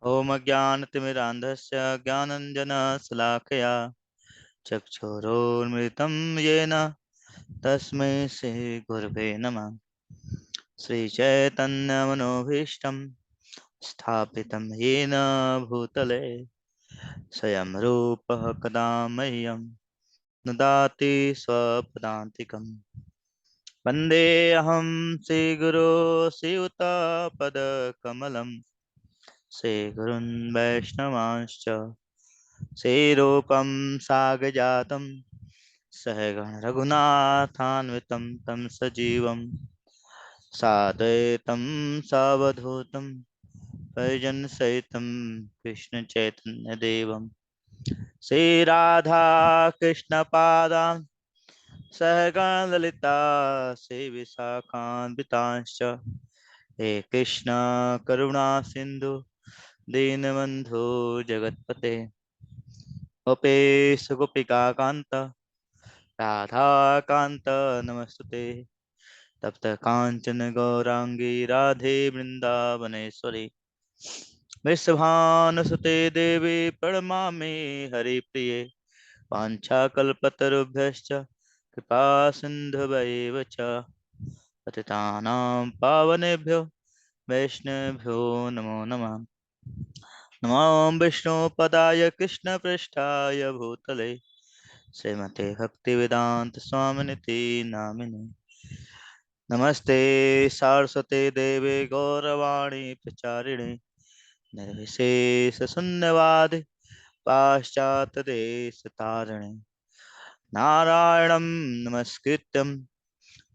ओम ज्ञानतिमिरान्धस्य ज्ञानञ्जनशलाकया चक्षुरुन्मिलितं येन तस्मै श्रीगुरवे नमः। श्रीचैतन्यमनोभीष्टं स्थापितं येन भूतले स्वयं रूपः कदा मह्यं ददाति स्वपदान्तिकं। वन्देऽहं श्रीगुरो श्रीयुतपदकमलं श्रीगुरुन् वैष्णवांश्च श्रीरूपं साग्रजातं सहगण रघुनाथान्वितं तं सजीवं साद्वैतं सावधूतं परिजनसहितं कृष्णचैतन्यदेवं श्रीराधा कृष्णपादान् सहगण ललिता श्रीविशाखान्वितांश्च हे कृष्ण करुणा सिन्धु दीनबन्धो जगत्पते गोपेश गोपिका कांत राधा कांत नमस्तुते। तप्त कांचन गौरांगी राधे वृंदावनेश्वरी वृषभानुसुते देवी प्रणमामि हरिप्रिये। वाञ्छाकल्पतरुभ्यश्च कृपा सिन्धुभैव च पतितानां पावनेभ्यो वैष्णवेभ्यो नमो नमः। नमो विष्णुपदाय कृष्णपृष्ठाय भूतले श्रीमते भक्तिवेदांत स्वामिनिति नामिने। नमस्ते सारस्वते देवे गौरवाणी प्रचारिणे निर्विशेष शून्यवाद पाश्चात्य देश तारिणे। नारायणं नमस्कृत्यं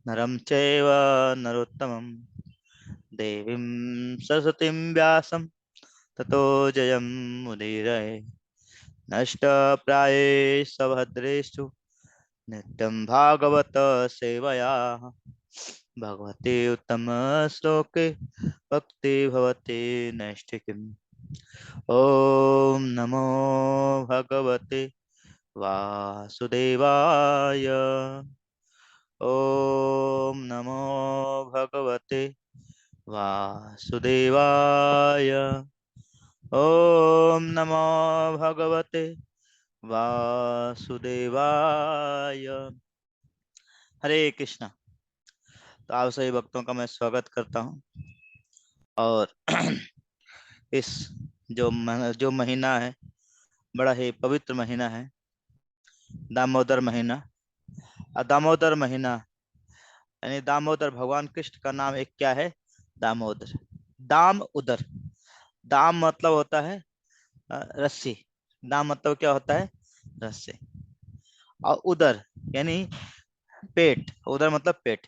नरं चैव नरोत्तमं देवीं सरस्वतीं व्यासं ततो जयं मुदीरये। नष्टप्रायेषु भद्रेषु नित्यं भागवत सेवया भगवते उत्तम श्लोके भक्ति भवते नैष्ठिकीम्। ॐ नमो भगवते वासुदेवाय। ॐ नमो भगवते वासुदेवाय। ॐ नमो भगवते वासुदेवाय। हरे कृष्णा। तो आप सभी भक्तों का मैं स्वागत करता हूँ। और इस जो महीना है बड़ा ही पवित्र महीना है, दामोदर महीना। और दामोदर महीना यानी दामोदर भगवान कृष्ण का नाम एक क्या है? दामोदर। दाम उदर। दाम मतलब होता है रस्सी। दाम मतलब क्या होता है? रस्सी। और उदर यानी पेट। उदर मतलब पेट,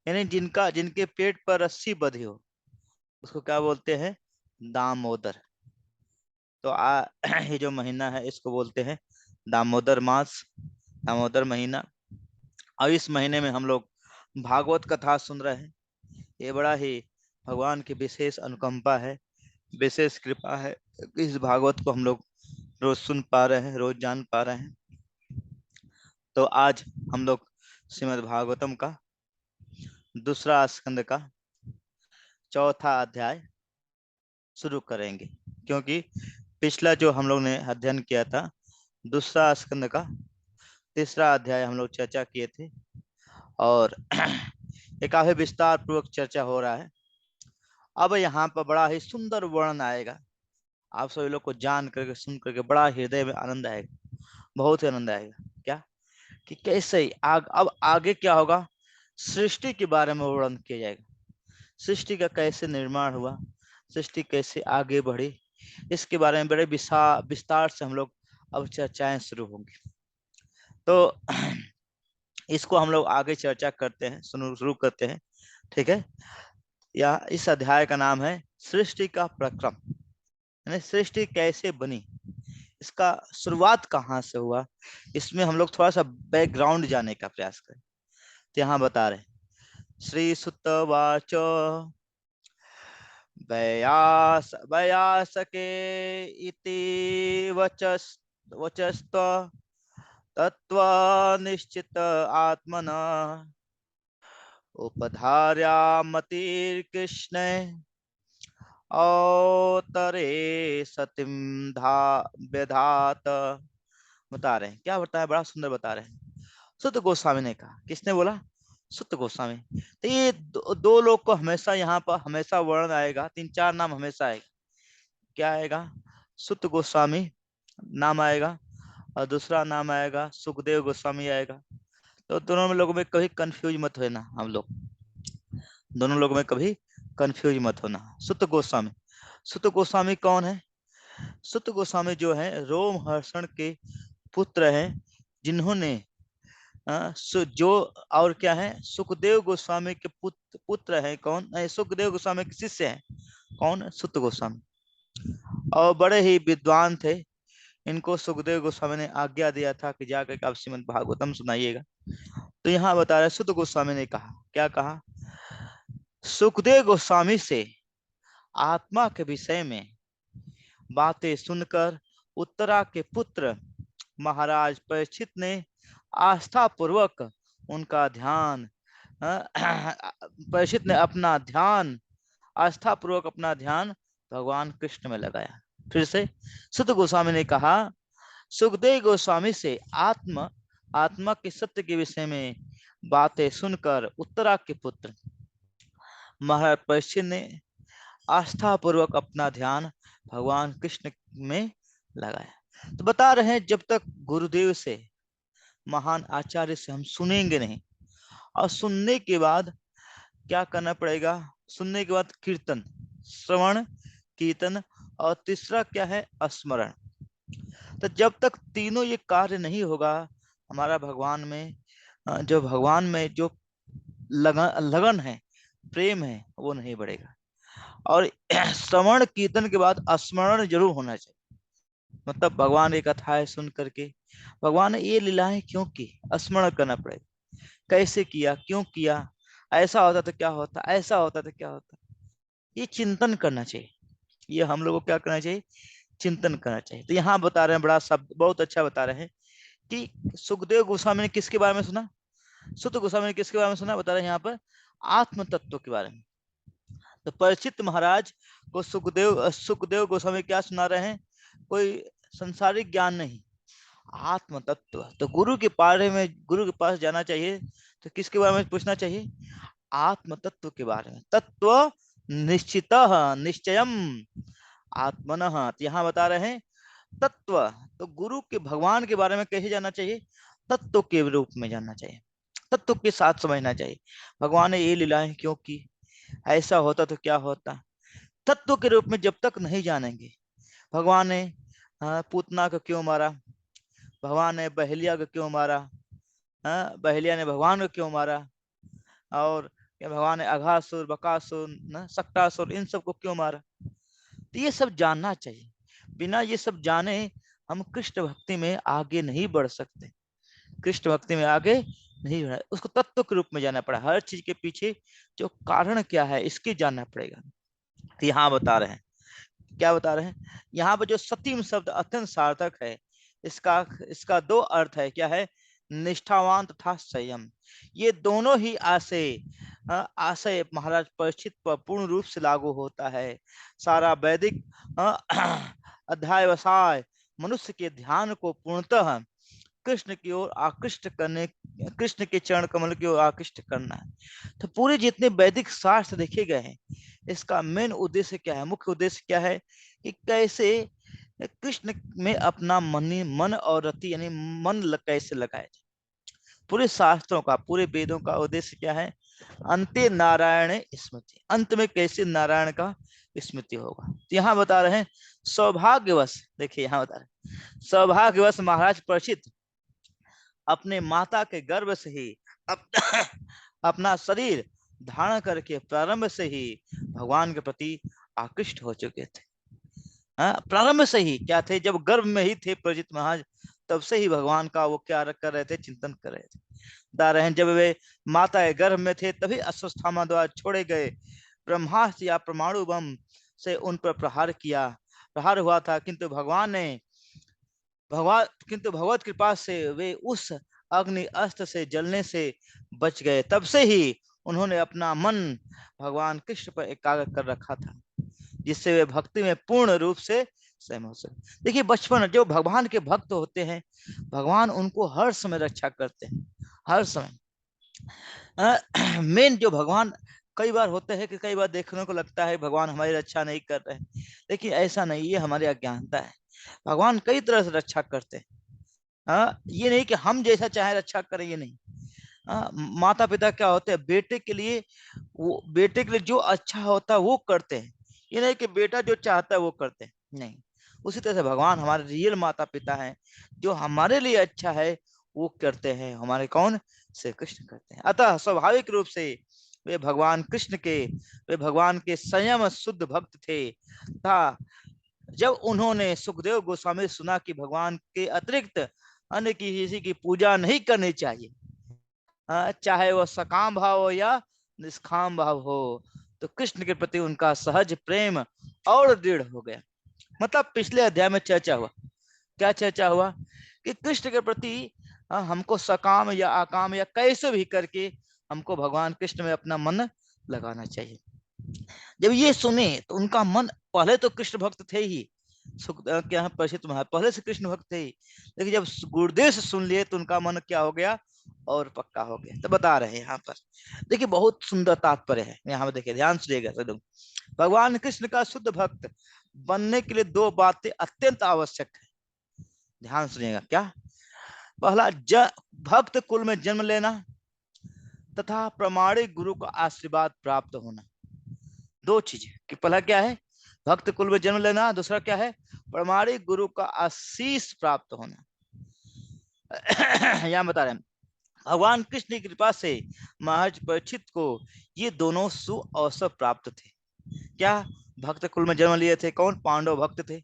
यानी जिनके पेट पर रस्सी बंधी हो उसको क्या बोलते हैं? दामोदर। तो ये जो महीना है इसको बोलते हैं दामोदर मास, दामोदर महीना। और इस महीने में हम लोग भागवत कथा सुन रहे हैं। ये बड़ा ही भगवान की विशेष अनुकंपा है, विशेष कृपा है। इस भागवत को हम लोग रोज सुन पा रहे हैं, रोज जान पा रहे हैं। तो आज हम लोग श्रीमद् भागवतम का दूसरा स्कंद का चौथा अध्याय शुरू करेंगे, क्योंकि पिछला जो हम लोग ने अध्ययन किया था दूसरा स्कंद का तीसरा अध्याय हम लोग चर्चा किए थे। और ये काफी विस्तार पूर्वक चर्चा हो रहा है। अब यहाँ पर बड़ा ही सुंदर वर्णन आएगा। आप सभी लोग को जान करके सुन करके बड़ा हृदय में आनंद आएगा, बहुत ही आनंद आएगा। क्या कि कैसे अब आगे क्या होगा? सृष्टि के बारे में वर्णन किया जाएगा। सृष्टि का कैसे निर्माण हुआ, सृष्टि कैसे आगे बढ़ी, इसके बारे में बड़े विस्तार से हम लोग अब चर्चाएं शुरू होंगी। तो इसको हम लोग आगे चर्चा करते हैं, शुरू करते हैं। ठीक है। या इस अध्याय का नाम है सृष्टि का प्रक्रम, यानी सृष्टि कैसे बनी, इसका शुरुआत कहाँ से हुआ, इसमें हम लोग थोड़ा सा बैकग्राउंड जानने का प्रयास करें। तो यहाँ बता रहे श्री सुत वाच वयासके इति वचस्त तत्व निश्चित आत्मना उपधार्यामतिर्कृष्ण औतरे सतिम धा व्यधात। बता रहे हैं क्या बता है, बड़ा सुंदर बता रहे हैं। सुत गोस्वामी ने कहा, किसने बोला? सुत गोस्वामी। तो ये दो लोग को हमेशा यहाँ पर हमेशा वर्ण आएगा, तीन चार नाम हमेशा आएगा। क्या आएगा? सुत गोस्वामी नाम आएगा, और दूसरा नाम आएगा सुखदेव गोस्वामी आएगा। तो दोनों में लोगों में कभी कंफ्यूज मत होना, हम लोग दोनों लोगों में कभी कंफ्यूज मत होना। सुत गोस्वामी, सुत गोस्वामी कौन है? सुत गोस्वामी जो है रोमहर्षण के पुत्र हैं, जिन्होंने जो और क्या है, सुखदेव गोस्वामी के पुत्र हैं। कौन? सुखदेव गोस्वामी के शिष्य हैं। कौन? सुत गोस्वामी। और बड़े ही विद्वान थे। इनको सुखदेव गोस्वामी ने आज्ञा दिया था कि जाकर आप श्रीमद् भागवतम सुनाइएगा। तो यहाँ बता रहे सुत गोस्वामी ने कहा, क्या कहा? सुखदेव गोस्वामी से आत्मा के विषय में बातें सुनकर उत्तरा के पुत्र महाराज परीक्षित ने आस्था पूर्वक उनका ध्यान परीक्षित ने अपना ध्यान आस्था पूर्वक अपना ध्यान भगवान कृष्ण में लगाया। फिर से सुत गोस्वामी ने कहा, सुखदेव गोस्वामी से आत्मा के सत्य के विषय में बातें सुनकर उत्तरा के पुत्र महाराज परीक्षित ने आस्था पूर्वक अपना ध्यान भगवान कृष्ण में लगाया। तो बता रहे हैं, जब तक गुरुदेव से, महान आचार्य से हम सुनेंगे नहीं, और सुनने के बाद क्या करना पड़ेगा? सुनने के बाद कीर्तन, श्रवण, कीर्तन, और तीसरा क्या है? स्मरण। तो जब तक तीनों ये कार्य नहीं होगा, हमारा भगवान में जो लगन है, प्रेम है, वो नहीं बढ़ेगा। और श्रवण कीर्तन के बाद स्मरण जरूर होना चाहिए। मतलब भगवान की कथाएं सुन करके भगवान ने ये लीलाएं क्यों की, स्मरण करना पड़ेगा। कैसे किया, क्यों किया, ऐसा होता तो क्या होता, ऐसा होता तो क्या होता, ये चिंतन करना चाहिए। ये हम लोगों को क्या करना चाहिए? चिंतन करना चाहिए। तो यहाँ बता रहे हैं, बड़ा शब्द बहुत अच्छा बता रहे हैं कि सुखदेव गोस्वामी ने किसके बारे में सुना? सुत गोस्वामी ने किसके बारे में सुना? बता रहे हैं यहाँ पर आत्म तत्व के बारे में। तो परीक्षित महाराज को सुखदेव गोस्वामी क्या सुना रहे हैं? कोई संसारिक ज्ञान नहीं, आत्म तत्व। तो गुरु के पास जाना चाहिए। तो किसके बारे में पूछना चाहिए? आत्म तत्व के बारे में। तत्व निश्चितः निश्चयम आत्मनः। यहाँ बता रहे हैं तत्व। तो गुरु के भगवान के बारे में कैसे जानना चाहिए? तत्व के रूप में जानना चाहिए, तत्व के साथ समझना चाहिए। भगवान ने ये लीलाएं क्यों की, ऐसा होता तो क्या होता, तत्व के रूप में जब तक नहीं जानेंगे। भगवान ने पूतना को क्यों मारा, भगवान ने बहेलिया को क्यों मारा, बहेलिया ने भगवान को क्यों मारा, और भगवान ने अघासुर, बकासुर, सक्टासुर, इन सबको क्यों मारा। तो ये सब जानना चाहिए। बिना ये सब जाने हम कृष्ण भक्ति में आगे नहीं बढ़ सकते। कृष्ण भक्ति में आगे नहीं बढ़ा, उसको तत्व के रूप में जाना पड़ा। हर चीज के पीछे जो कारण क्या है, इसके जानना पड़ेगा। यहाँ बता रहे हैं, क्या बता रहे हैं? यहाँ पर जो सतीम शब्द अत्यंत सार्थक है। इसका दो अर्थ है। क्या है? निष्ठावान तथा संयम। ये दोनों ही आशय महाराज परीक्षित पर पूर्ण रूप से लागू होता है। सारा वैदिक अध्यायवसाय मनुष्य के ध्यान को पूर्णतः कृष्ण की ओर आकृष्ट करने, कृष्ण के चरण कमल की ओर आकृष्ट करना है। तो पूरे जितने वैदिक शास्त्र देखे गए हैं, इसका मेन उद्देश्य क्या है, मुख्य उद्देश्य क्या है कि कैसे कृष्ण में अपना मन और रति यानी कैसे लगाया जाए। पूरे शास्त्रों का, पूरे वेदों का उद्देश्य क्या है? अंते नारायण स्मृति, अंत में कैसे नारायण का स्मृति होगा। तो यहाँ बता रहे हैं सौभाग्यवश, देखिए यहाँ बता रहे हैं सौभाग्यवश महाराज परीक्षित अपने माता के गर्भ से ही अपना शरीर धारण करके प्रारंभ से ही भगवान के प्रति आकृष्ट हो चुके थे। प्रारंभ से ही क्या थे? जब गर्भ में ही थे परीक्षित महाराज, तब से ही भगवान का वो क्या कर रहे थे? चिंतन कर रहे थे। बता रहे हैं जब वे माता के गर्भ में थे तभी अश्वत्थामा द्वारा छोड़े गए ब्रह्मास्त्र या परमाणु बम से उन पर प्रहार हुआ था, किंतु भगवत कृपा से वे उस अग्नि अस्त्र से जलने से बच गए। तब से ही उन्होंने अपना मन भगवान कृष्ण पर एकाग्र कर रखा था। जिससे वे भक्ति में पूर्ण रूप से सहम हो सके। देखिए बचपन, जो भगवान के भक्त होते हैं, भगवान उनको हर समय रक्षा करते हैं, हर समय। मेन जो भगवान, कई बार होते हैं कि कई बार देखने को लगता है भगवान हमारी रक्षा नहीं कर रहे हैं, लेकिन ऐसा नहीं, ये हमारी अज्ञानता है। भगवान कई तरह से रक्षा करते हैं। ये नहीं कि हम जैसा चाहे रक्षा करें, ये नहीं। माता पिता क्या होते हैं, बेटे के लिए, वो बेटे के लिए जो अच्छा होता है वो करते हैं। ये नहीं कि बेटा जो चाहता है वो करते हैं, नहीं। उसी तरह से भगवान हमारे रियल माता पिता हैं, जो हमारे लिए अच्छा है वो करते हैं। हमारे कौन? श्री कृष्ण करते हैं। अतः स्वाभाविक रूप से वे भगवान कृष्ण के, वे भगवान के संयम शुद्ध भक्त थे। था जब उन्होंने सुखदेव गोस्वामी सुना कि भगवान के अतिरिक्त अन्य किसी की पूजा नहीं करनी चाहिए, चाहे वह सकाम भाव हो या निष्काम भाव हो, तो कृष्ण के प्रति उनका सहज प्रेम और दृढ़ हो गया। मतलब पिछले अध्याय में चर्चा हुआ, क्या चर्चा हुआ कि कृष्ण के प्रति हमको सकाम या अकाम या कैसे भी करके हमको भगवान कृष्ण में अपना मन लगाना चाहिए। जब ये सुने तो उनका मन, पहले तो कृष्ण भक्त थे ही, क्या परिचित महाराज पहले से कृष्ण भक्त थे ही, लेकिन जब गुरुदेव से सुन लिए तो उनका मन क्या हो गया, और पक्का हो गया। तो बता रहे हैं यहाँ पर, देखिए बहुत सुंदर तात्पर्य है यहाँ पर, देखिए ध्यान सुनिएगा सब। भगवान कृष्ण का शुद्ध भक्त बनने के लिए दो बातें अत्यंत आवश्यक है, ध्यान सुनिएगा। क्या? पहला, भक्त कुल में जन्म लेना तथा प्रमाणिक गुरु का आशीर्वाद प्राप्त होना। दो चीजें, कि पहला क्या है, भक्त कुल में जन्म लेना, दूसरा क्या है, प्रमाणिक गुरु का आशीष प्राप्त होना। यहाँ बता रहे हैं, भगवान कृष्ण की कृपा से महाराज परीक्षित को ये दोनों सुअवसर प्राप्त थे। क्या? भक्त कुल में जन्म लिए थे, कौन? पांडव भक्त थे।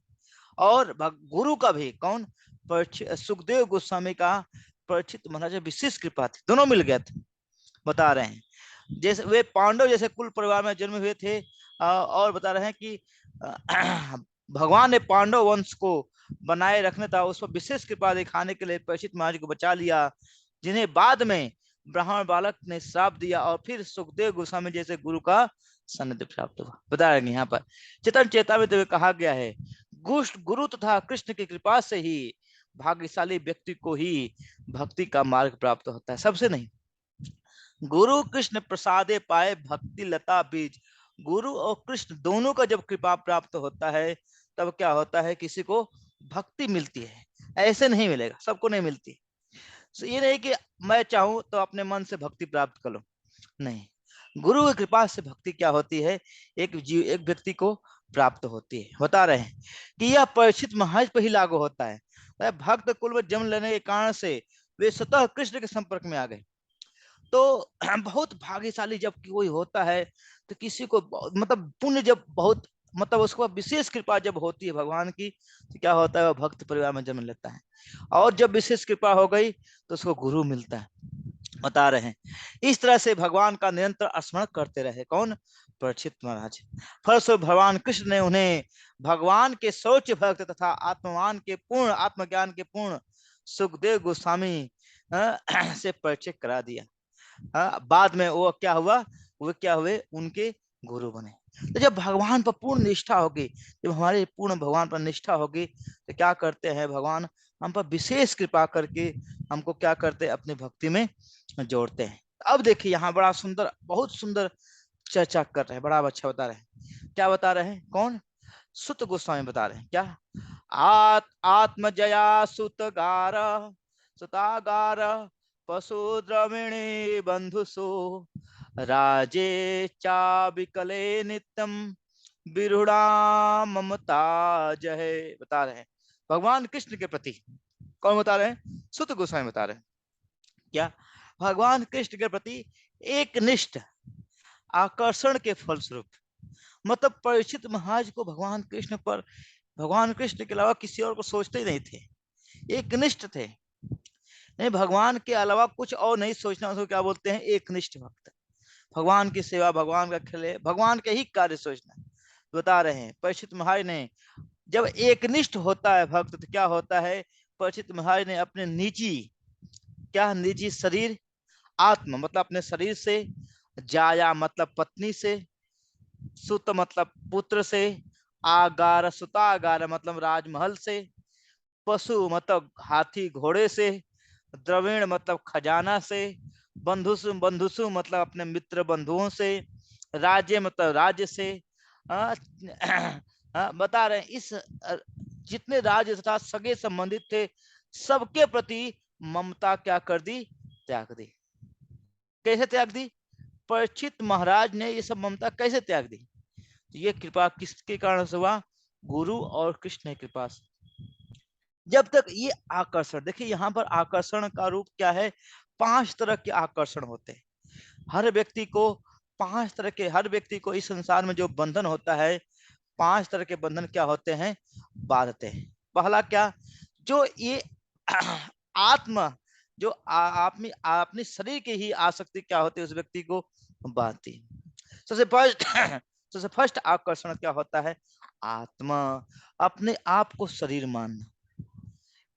और गुरु का भी, कौन? सुखदेव गोस्वामी का परीक्षित महाराज विशेष कृपा थी, दोनों मिल गए थे। बता रहे हैं जैसे वे पांडव जैसे कुल परिवार में जन्म हुए थे, और बता रहे हैं कि भगवान ने पांडव वंश को बनाए रखने था, उस पर विशेष कृपा दिखाने के लिए परीक्षित महाराज को बचा लिया, जिन्हें बाद में ब्राह्मण बालक ने श्राप दिया, और फिर सुखदेव गोस्वामी जैसे गुरु का सानिध्य प्राप्त हुआ। बता रहे हैं यहाँ पर चेतन चेतावनी में कहा गया है, गुरु तथा कृष्ण की कृपा से ही भाग्यशाली व्यक्ति को ही भक्ति का मार्ग प्राप्त होता है, सबसे नहीं। गुरु कृष्ण प्रसादे पाए भक्ति लता बीज। गुरु और कृष्ण दोनों का जब कृपा प्राप्त होता है, तब क्या होता है, किसी को भक्ति मिलती है। ऐसे नहीं मिलेगा, सबको नहीं मिलती। ये नहीं कि मैं चाहूं तो अपने मन से भक्ति प्राप्त कर लूं, नहीं। गुरु की कृपा से भक्ति क्या होती है, एक व्यक्ति को प्राप्त होती है। बता रहे हैं कि यह परीक्षित महाराज पर ही लागू होता है। भक्त कुल में जन्म लेने के कारण से वे स्वतः कृष्ण के संपर्क में आ गए। तो बहुत भाग्यशाली जब कोई होता है, तो किसी को मतलब पुण्य जब बहुत, मतलब उसको विशेष कृपा जब होती है भगवान की, तो क्या होता है, वो भक्त परिवार में जन्म लेता है। और जब विशेष कृपा हो गई तो उसको गुरु मिलता है। बता रहे हैं इस तरह से भगवान का निरंतर स्मरण करते रहे, कौन? परीक्षित महाराज। फलस्वरूप भगवान कृष्ण ने उन्हें भगवान के सोच भक्त तथा आत्मज्ञान के पूर्ण सुखदेव गोस्वामी से परिचय करा दिया। बाद में वो क्या हुआ, वो क्या हुए, उनके गुरु बने। तो जब भगवान पर पूर्ण निष्ठा होगी, जब हमारे पूर्ण भगवान पर निष्ठा होगी, तो क्या करते हैं, भगवान हम पर विशेष कृपा करके हमको क्या करते हैं, अपनी भक्ति में जोड़ते हैं। अब देखिए यहाँ बड़ा सुंदर, बहुत सुंदर चर्चा कर रहे हैं, बड़ा अच्छा बता रहे हैं। क्या बता रहे हैं, कौन? सुत गोस्वामी बता रहे हैं। क्या? आत्मजया सुतगार सुतागार पशु द्रविणी बंधुसु राजे चा विकले नित्यम विरुड़ा ममता जय। बता रहे हैं भगवान कृष्ण के प्रति, कौन बता रहे हैं? सुत गोस्वामी बता रहे हैं। क्या? भगवान कृष्ण के प्रति एक निष्ठ आकर्षण के फलस्वरूप, मतलब परीक्षित महाराज को भगवान कृष्ण पर, भगवान कृष्ण के अलावा किसी और को सोचते ही नहीं थे, एक निष्ठ थे। नहीं, भगवान के अलावा कुछ और नहीं सोचना, उसको क्या बोलते हैं, एक निष्ठ भक्त। भगवान की सेवा, भगवान का खेले, भगवान के ही कार्य सोचना। बता रहे हैं परीक्षित महाराज ने, जब एक निष्ठ होता है भक्त, तो क्या होता है, परीक्षित महाराज ने अपने निजी, क्या निजी शरीर, आत्म मतलब अपने शरीर से, जाया मतलब पत्नी से, सुत मतलब पुत्र से, आगार सुतागार मतलब राजमहल से, पशु मतलब हाथी घोड़े से, द्रविण मतलब खजाना से, बंधुसु बंधुसु मतलब अपने मित्र बंधुओं से, राज्य मतलब राज्य से। आ, बता रहे हैं इस जितने राज्य तथा सगे संबंधित थे सबके प्रति ममता क्या कर दी, त्याग दी। कैसे त्याग दी? परीक्षित महाराज ने ये सब ममता कैसे त्याग दी? तो ये कृपा किसके कारण से हुआ? गुरु और कृष्ण की कृपा से। जब तक ये आकर्षण, देखिए यहाँ पर आकर्षण का रूप क्या है? 5 तरह के आकर्षण होते हैं हर व्यक्ति को। 5 तरह के, हर व्यक्ति को इस संसार में जो बंधन होता है, 5 तरह के बंधन क्या होते हैं? बांधते हैं। पहला क्या? जो ये आत्मा, जो अपनी अपनी शरीर की ही आसक्ति क्या होती है उस व्यक्ति को बांधती है। सबसे फर्स्ट सबसे फर्स्ट आकर्षण क्या होता है? आत्मा, अपने आप को शरीर मानना।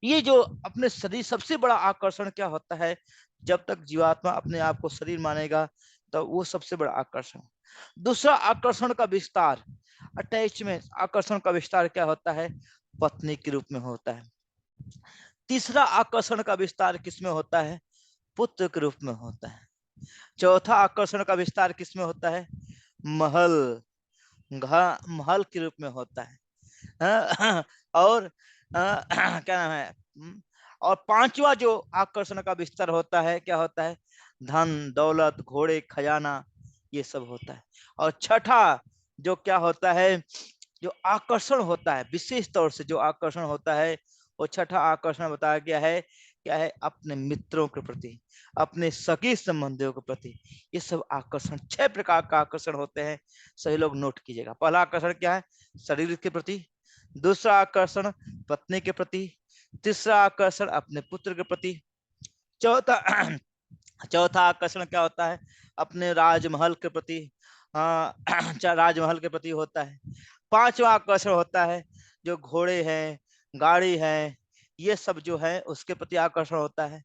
ये जो अपने शरीर, सबसे बड़ा आकर्षण क्या होता है? जब तक जीवात्मा अपने आप को शरीर मानेगा तो वो सबसे बड़ा आकर्षण। दूसरा आकर्षण का विस्तार, अटैचमेंट, आकर्षण का विस्तार क्या होता है? पत्नी के रूप में होता है। तीसरा आकर्षण का विस्तार किसमें होता है? पुत्र के रूप में होता है। चौथा आकर्षण का विस्तार किसमें होता है? महल, महल के रूप में होता है। और क्या नाम है? और पांचवा जो आकर्षण का विस्तार होता है क्या होता है? धन दौलत, घोड़े, खजाना, ये सब होता है। और छठा जो क्या होता है, जो आकर्षण होता है, विशेष तौर से जो आकर्षण होता है, वो छठा आकर्षण बताया गया है क्या है? अपने मित्रों के प्रति, अपने सगे संबंधियों के प्रति। ये सब आकर्षण, 6 प्रकार का आकर्षण होते हैं, सही लोग नोट कीजिएगा। पहला आकर्षण क्या है? शरीर के प्रति। दूसरा आकर्षण पत्नी के प्रति। तीसरा आकर्षण अपने पुत्र के प्रति। चौथा चौथा आकर्षण क्या होता है? अपने राजमहल के प्रति, राजमहल के प्रति होता है। पांचवा आकर्षण होता है जो घोड़े हैं, गाड़ी है, ये सब जो है उसके प्रति आकर्षण होता है।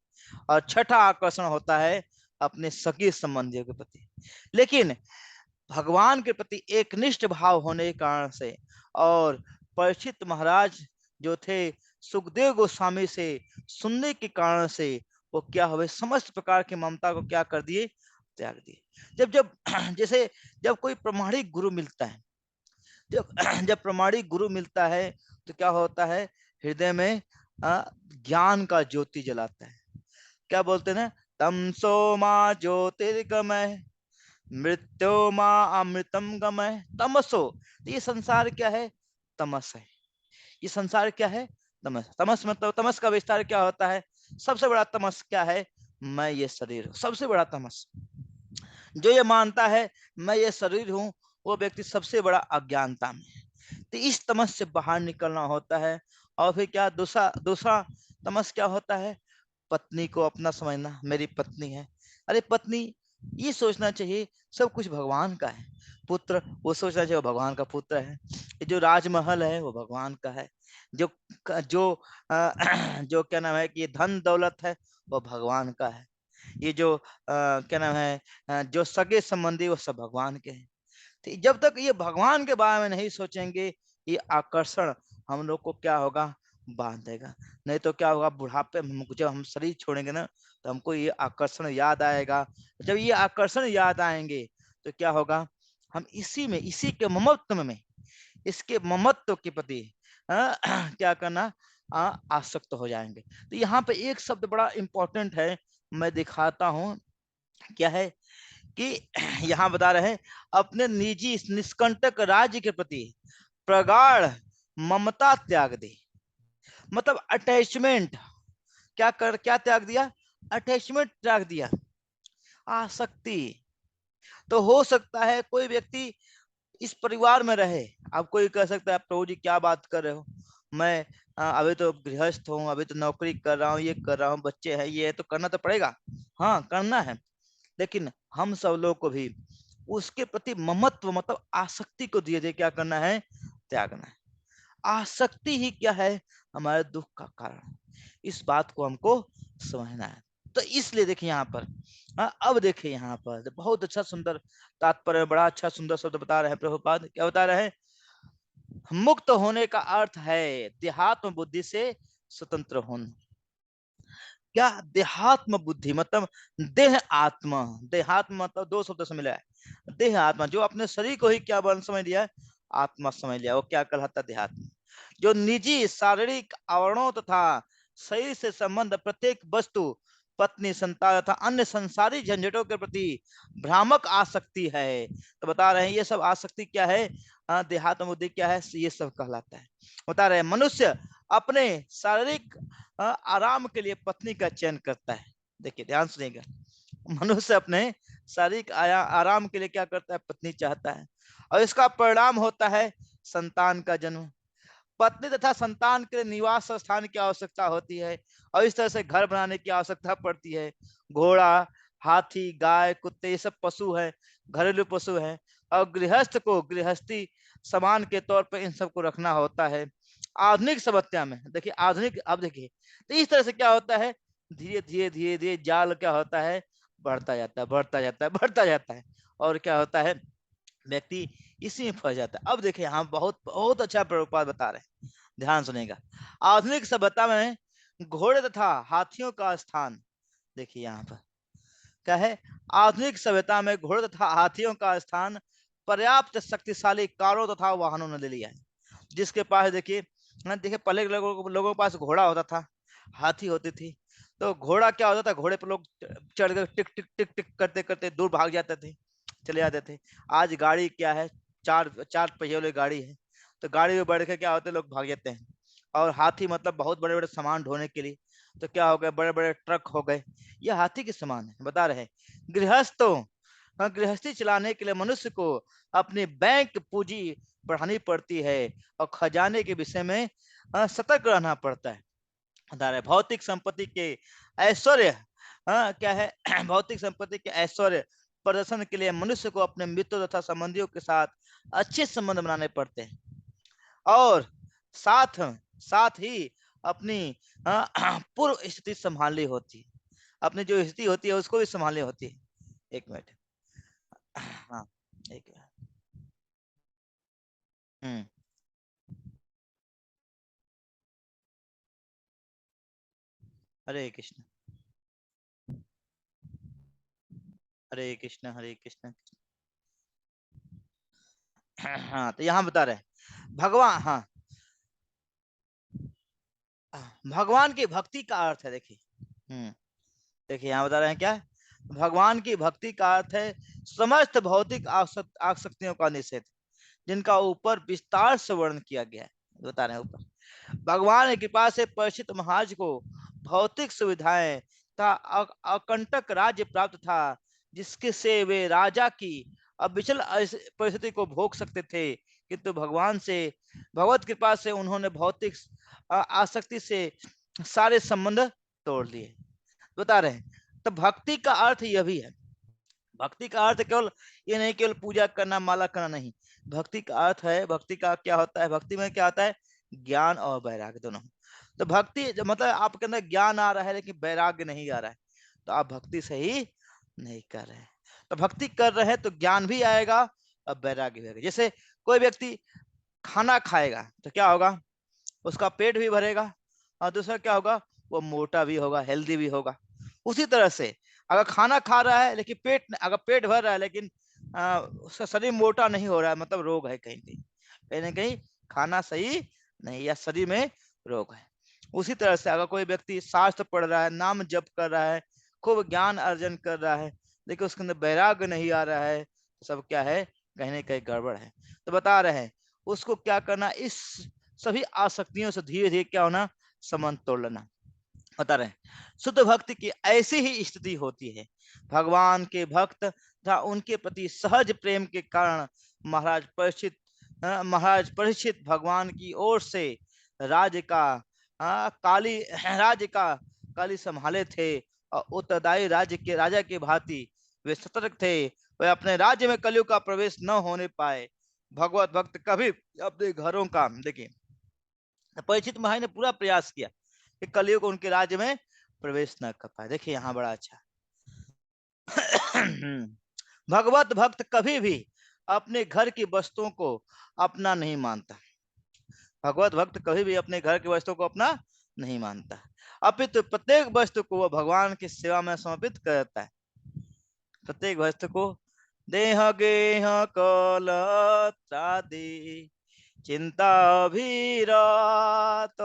और छठा आकर्षण होता है अपने सगे संबंधियों के प्रति। लेकिन भगवान के प्रति एक निष्ठ भाव होने के कारण से, और परीक्षित महाराज जो थे सुखदेव गोस्वामी से सुनने के कारण से, वो क्या हुए? समस्त प्रकार की ममता को क्या कर दिए? त्याग दिए। जब जब जैसे जब कोई प्रमाणिक गुरु मिलता है, जब जब प्रमाणिक गुरु मिलता है तो क्या होता है? हृदय में ज्ञान का ज्योति जलाता है। क्या बोलते हैं ना? तमसो माँ ज्योतिर्गमय, मृत्यु माँ अमृतम गमय। तमसो, तो ये संसार क्या है? तमस है। ये संसार क्या है? तमस। तमस मतलब, तमस का विस्तार क्या होता है? सबसे बड़ा तमस क्या है? मैं ये शरीर हूं, सबसे बड़ा तमस। जो ये मानता है मैं ये शरीर हूं, वो व्यक्ति सबसे बड़ा अज्ञानता में है। तो इस तमस से बाहर निकलना होता है। और फिर क्या दूसरा दूसरा तमस क्या होता है? पत्नी को अपना समझना, मेरी पत्नी है। अरे पत्नी, ये सोचना चाहिए सब कुछ भगवान का है। पुत्र, वो सोचना चाहिए वो भगवान का पुत्र है। ये जो राजमहल है वो भगवान का है। जो जो जो क्या नाम है कि ये धन दौलत है वो भगवान का है। ये जो क्या नाम है, जो सगे संबंधी वो सब भगवान के हैं। तो जब तक ये भगवान के बारे में नहीं सोचेंगे, ये आकर्षण हम लोग को क्या होगा? बांध देगा। नहीं तो क्या होगा? बुढ़ापे में जब हम शरीर छोड़ेंगे ना, तो हमको ये आकर्षण याद आएगा। जब ये आकर्षण याद आएंगे तो क्या होगा? हम इसी में, इसी के ममत्व में, इसके ममत्व के प्रति क्या करना? आसक्त हो जाएंगे। तो यहाँ पे एक शब्द बड़ा इंपॉर्टेंट है, मैं दिखाता हूं। क्या है कि यहाँ बता रहे हैं अपने निजी निष्कंटक राज्य के प्रति प्रगाढ़ ममता त्याग दे। मतलब अटैचमेंट, क्या त्याग दिया? अटैचमेंट त्याग दिया। आसक्ति। तो हो सकता है कोई व्यक्ति इस परिवार में रहे। अब कोई कह सकता है प्रभु जी क्या बात कर रहे हो, मैं अभी तो गृहस्थ हूँ, अभी तो नौकरी कर रहा हूँ, ये कर रहा हूँ, बच्चे हैं, ये है, तो करना तो पड़ेगा। हाँ करना है, लेकिन हम सब लोग को भी उसके प्रति ममत्व मतलब आसक्ति को धीरे धीरे क्या करना है? त्यागना है। आसक्ति ही क्या है? हमारे दुख का कारण। इस बात को हमको समझना है। तो इसलिए देखिए यहाँ पर, अब देखिए यहाँ पर बहुत अच्छा सुंदर तात्पर्य, बड़ा अच्छा सुंदर शब्द बता रहे हैं प्रभुपाद। क्या बता रहे हैं? मुक्त होने का अर्थ है देहात्म बुद्धि से स्वतंत्र होना। क्या देहात्म बुद्धि मतलब देह आत्मा, देहात्म मतलब दो शब्द से मिला है। देह आत्मा जो अपने शरीर को ही क्या बन समझ लिया है, आत्मा समझ लिया, वो क्या कहलाता है, देहात्मा। जो निजी शारीरिक आवरणों तथा शरीर से संबंध प्रत्येक वस्तु, पत्नी, संतान तथा अन्य संसारी झंझटों के प्रति भ्रामक आसक्ति है। तो बता रहे हैं ये सब आसक्ति क्या है, देहात्म बुद्धि क्या है, ये सब कहलाता है। बता रहे हैं मनुष्य अपने शारीरिक आराम के लिए पत्नी का चयन करता है। देखिए ध्यान सुनिएगा, मनुष्य अपने शारीरिक आराम के लिए क्या करता है, पत्नी चाहता है, और इसका परिणाम होता है संतान का जन्म। पत्नी तथा संतान के निवास स्थान की आवश्यकता होती है, और इस तरह से घर बनाने की आवश्यकता पड़ती है। घोड़ा, हाथी, गाय, कुत्ते, ये सब पशु है, घरेलू पशु है, और गृहस्थ को गृहस्थी सामान के तौर पर इन सबको रखना होता है। आधुनिक सभ्यता में देखिए, आधुनिक अब देखिए, तो इस तरह से क्या होता है, धीरे धीरे धीरे धीरे जाल क्या होता है, बढ़ता जाता है, बढ़ता जाता है, बढ़ता जाता है, और क्या होता है, व्यक्ति इसी में फंस जाता है। अब देखिए यहाँ बहुत बहुत अच्छा प्रभुपाद बता रहे हैं, ध्यान सुनेगा। आधुनिक सभ्यता में घोड़े तथा हाथियों का स्थान, देखिए यहाँ पर क्या है, आधुनिक सभ्यता में घोड़े तथा हाथियों का स्थान पर्याप्त शक्तिशाली कारों तथा वाहनों ने ले लिया है। जिसके पास देखिए, देखिए पहले लोगों के पास घोड़ा होता था, हाथी होती थी, तो घोड़ा क्या होता था, घोड़े पर लोग चढ़ कर टिक टिक टिक टिक करते करते दूर भाग जाते थे, चले जाते थे। आज गाड़ी क्या है, चार चार पहिए वाली गाड़ी है, तो गाड़ी में बैठ के क्या होते लोग भाग जाते हैं। और हाथी मतलब बहुत बड़े बड़े सामान ढोने के लिए, तो क्या हो गए, बड़े बड़े ट्रक हो गए, ये हाथी के समान है। बता रहे हैं गृहस्थों, गृहस्थी चलाने के लिए मनुष्य को अपनी बैंक पूंजी बढ़ानी पड़ती है, और खजाने के विषय में सतर्क रहना पड़ता है। बता रहे भौतिक संपत्ति के ऐश्वर्य, क्या है भौतिक संपत्ति के ऐश्वर्य प्रदर्शन के लिए मनुष्य को अपने मित्रों तथा संबंधियों के साथ अच्छे संबंध बनाने पड़ते हैं, और साथ साथ ही अपनी पूर्व स्थिति संभालनी होती है, अपनी जो स्थिति होती है उसको भी संभालनी होती है। एक मिनट, हाँ, एक मिनट। हम्म। हरे कृष्ण, हरे कृष्ण, हरे कृष्ण। हाँ, तो यहाँ बता रहे भगवान, हाँ, भगवान की भक्ति का अर्थ है, देखिए। देखिए यहाँ बता रहे हैं क्या, भगवान की भक्ति का अर्थ है समस्त भौतिक आसक्तियों का निषेध, जिनका ऊपर विस्तार से वर्णन किया गया है। बता रहे हैं ऊपर भगवान की कृपा से परिचित महाराज को भौतिक सुविधाएं तथा अकंटक राज्य प्राप्त था, जिसके से वे राजा की अविचल परिस्थिति को भोग सकते थे, किंतु भगवान से भगवत कृपा से उन्होंने भौतिक आसक्ति से सारे संबंध तोड़ लिए। बता रहे हैं तो भक्ति का अर्थ यह भी है, भक्ति का अर्थ केवल ये नहीं केवल पूजा करना, माला करना नहीं। भक्ति का अर्थ है, भक्ति का क्या होता है, भक्ति में क्या आता है, ज्ञान और वैराग्य दोनों। तो भक्ति मतलब आपके अंदर ज्ञान आ रहा है लेकिन वैराग्य नहीं आ रहा है, तो आप भक्ति सही नहीं कर रहे हैं। तो भक्ति कर रहे हैं तो ज्ञान भी आएगा और वैराग्य भी आएगा। जैसे कोई व्यक्ति खाना खाएगा तो क्या होगा, उसका पेट भी भरेगा, और दूसरा क्या होगा, वो मोटा भी होगा, हेल्दी भी होगा। उसी तरह से अगर खाना खा रहा है लेकिन अगर पेट भर रहा है लेकिन उसका शरीर मोटा नहीं हो रहा है, मतलब रोग है कहीं कहीं, कहीं ना कहीं खाना सही नहीं, या शरीर में रोग है। उसी तरह से अगर कोई व्यक्ति शास्त्र पढ़ रहा है, नाम जप कर रहा है, खूब ज्ञान अर्जन कर रहा है, लेकिन उसके अंदर वैराग्य नहीं आ रहा है, तो सब क्या है, कहीं ना कहीं गड़बड़ है। तो बता रहे हैं उसको क्या करना, इस सभी आसक्तियों से धीरे धीरे क्या होना, संबंध तोड़ लेना। बता रहे शुद्ध भक्ति की ऐसी ही स्थिति होती है। भगवान के भक्त तथा उनके प्रति सहज प्रेम के कारण महाराज परीक्षित भगवान की ओर से राज्य का काली राज्य का काली संभाले थे, और उत्तरदायी राज्य के राजा के भांति वे सतर्क थे, वे अपने राज्य में कलयुग का प्रवेश न होने पाए। भगवत भक्त कभी अपने घरों का, देखिए परीक्षित महाराज ने पूरा प्रयास किया कि कलयुग उनके राज्य में प्रवेश न कर पाए। देखिए यहाँ बड़ा अच्छा भगवत भक्त कभी भी अपने घर की वस्तुओं को अपना नहीं मानता, भगवत भक्त कभी भी अपने घर की वस्तु को अपना नहीं मानता, अपितु प्रत्येक वस्तु को वह भगवान की सेवा में समर्पित करता है। प्रत्येक वस्तु को देह गेह कलत्रादि चिंता भीरात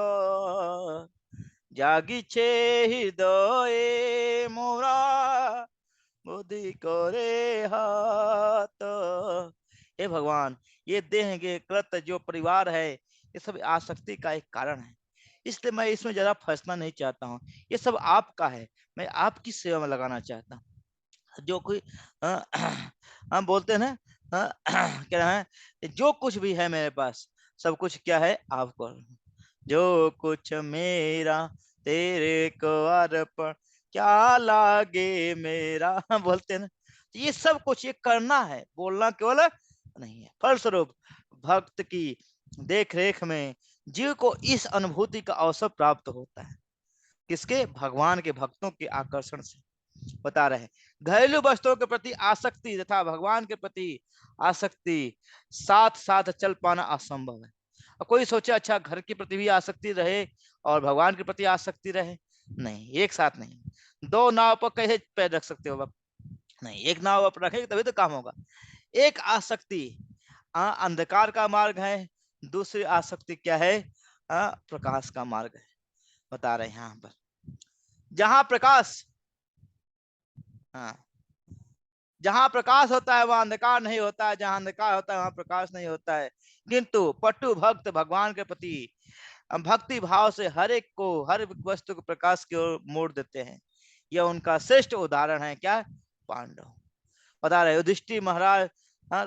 जागिछे हृदये मोरा बुद्धि करे हाथ। हे भगवान, ये देह के कृत जो परिवार है ये सब आसक्ति का एक कारण है, इसलिए मैं इसमें जरा फंसना नहीं चाहता हूँ। ये सब आपका है, मैं आपकी सेवा में लगाना चाहता हूँ। जो कोई हम बोलते हैं ना, क्या है, जो कुछ भी है मेरे पास सब कुछ क्या है आपको, जो कुछ मेरा तेरे को अर्पण क्या लागे मेरा, बोलते हैं ना। ये सब कुछ ये करना है, बोलना केवल नहीं है। फलस्वरूप भक्त की देख रेख में जीव को इस अनुभूति का अवसर प्राप्त होता है। किसके? भगवान के भक्तों के आकर्षण से। बता रहे हैं घरेलू वस्तुओं के प्रति आसक्ति तथा भगवान के प्रति आसक्ति साथ साथ चल पाना असंभव है। और कोई सोचे अच्छा घर के प्रति भी आसक्ति रहे और भगवान के प्रति आसक्ति रहे, नहीं, एक साथ नहीं। दो नाव पर कैसे पैर रख सकते हो आप? नहीं, एक नाव पर रखेंगे तभी तो काम होगा। एक आसक्ति अंधकार का मार्ग है, दूसरी आसक्ति क्या है? प्रकाश का मार्ग है। बता रहे हैं यहाँ पर जहां प्रकाश, हाँ, जहां प्रकाश होता है वहां अंधकार नहीं होता है, जहां अंधकार होता है वहां प्रकाश नहीं होता है। किंतु पट्टू भक्त भगवान के प्रति भक्ति भाव से हर एक को, हर वस्तु को प्रकाश की ओर मोड़ देते हैं। यह उनका श्रेष्ठ उदाहरण है। क्या? पांडव। बता रहे युधिष्ठिर महाराज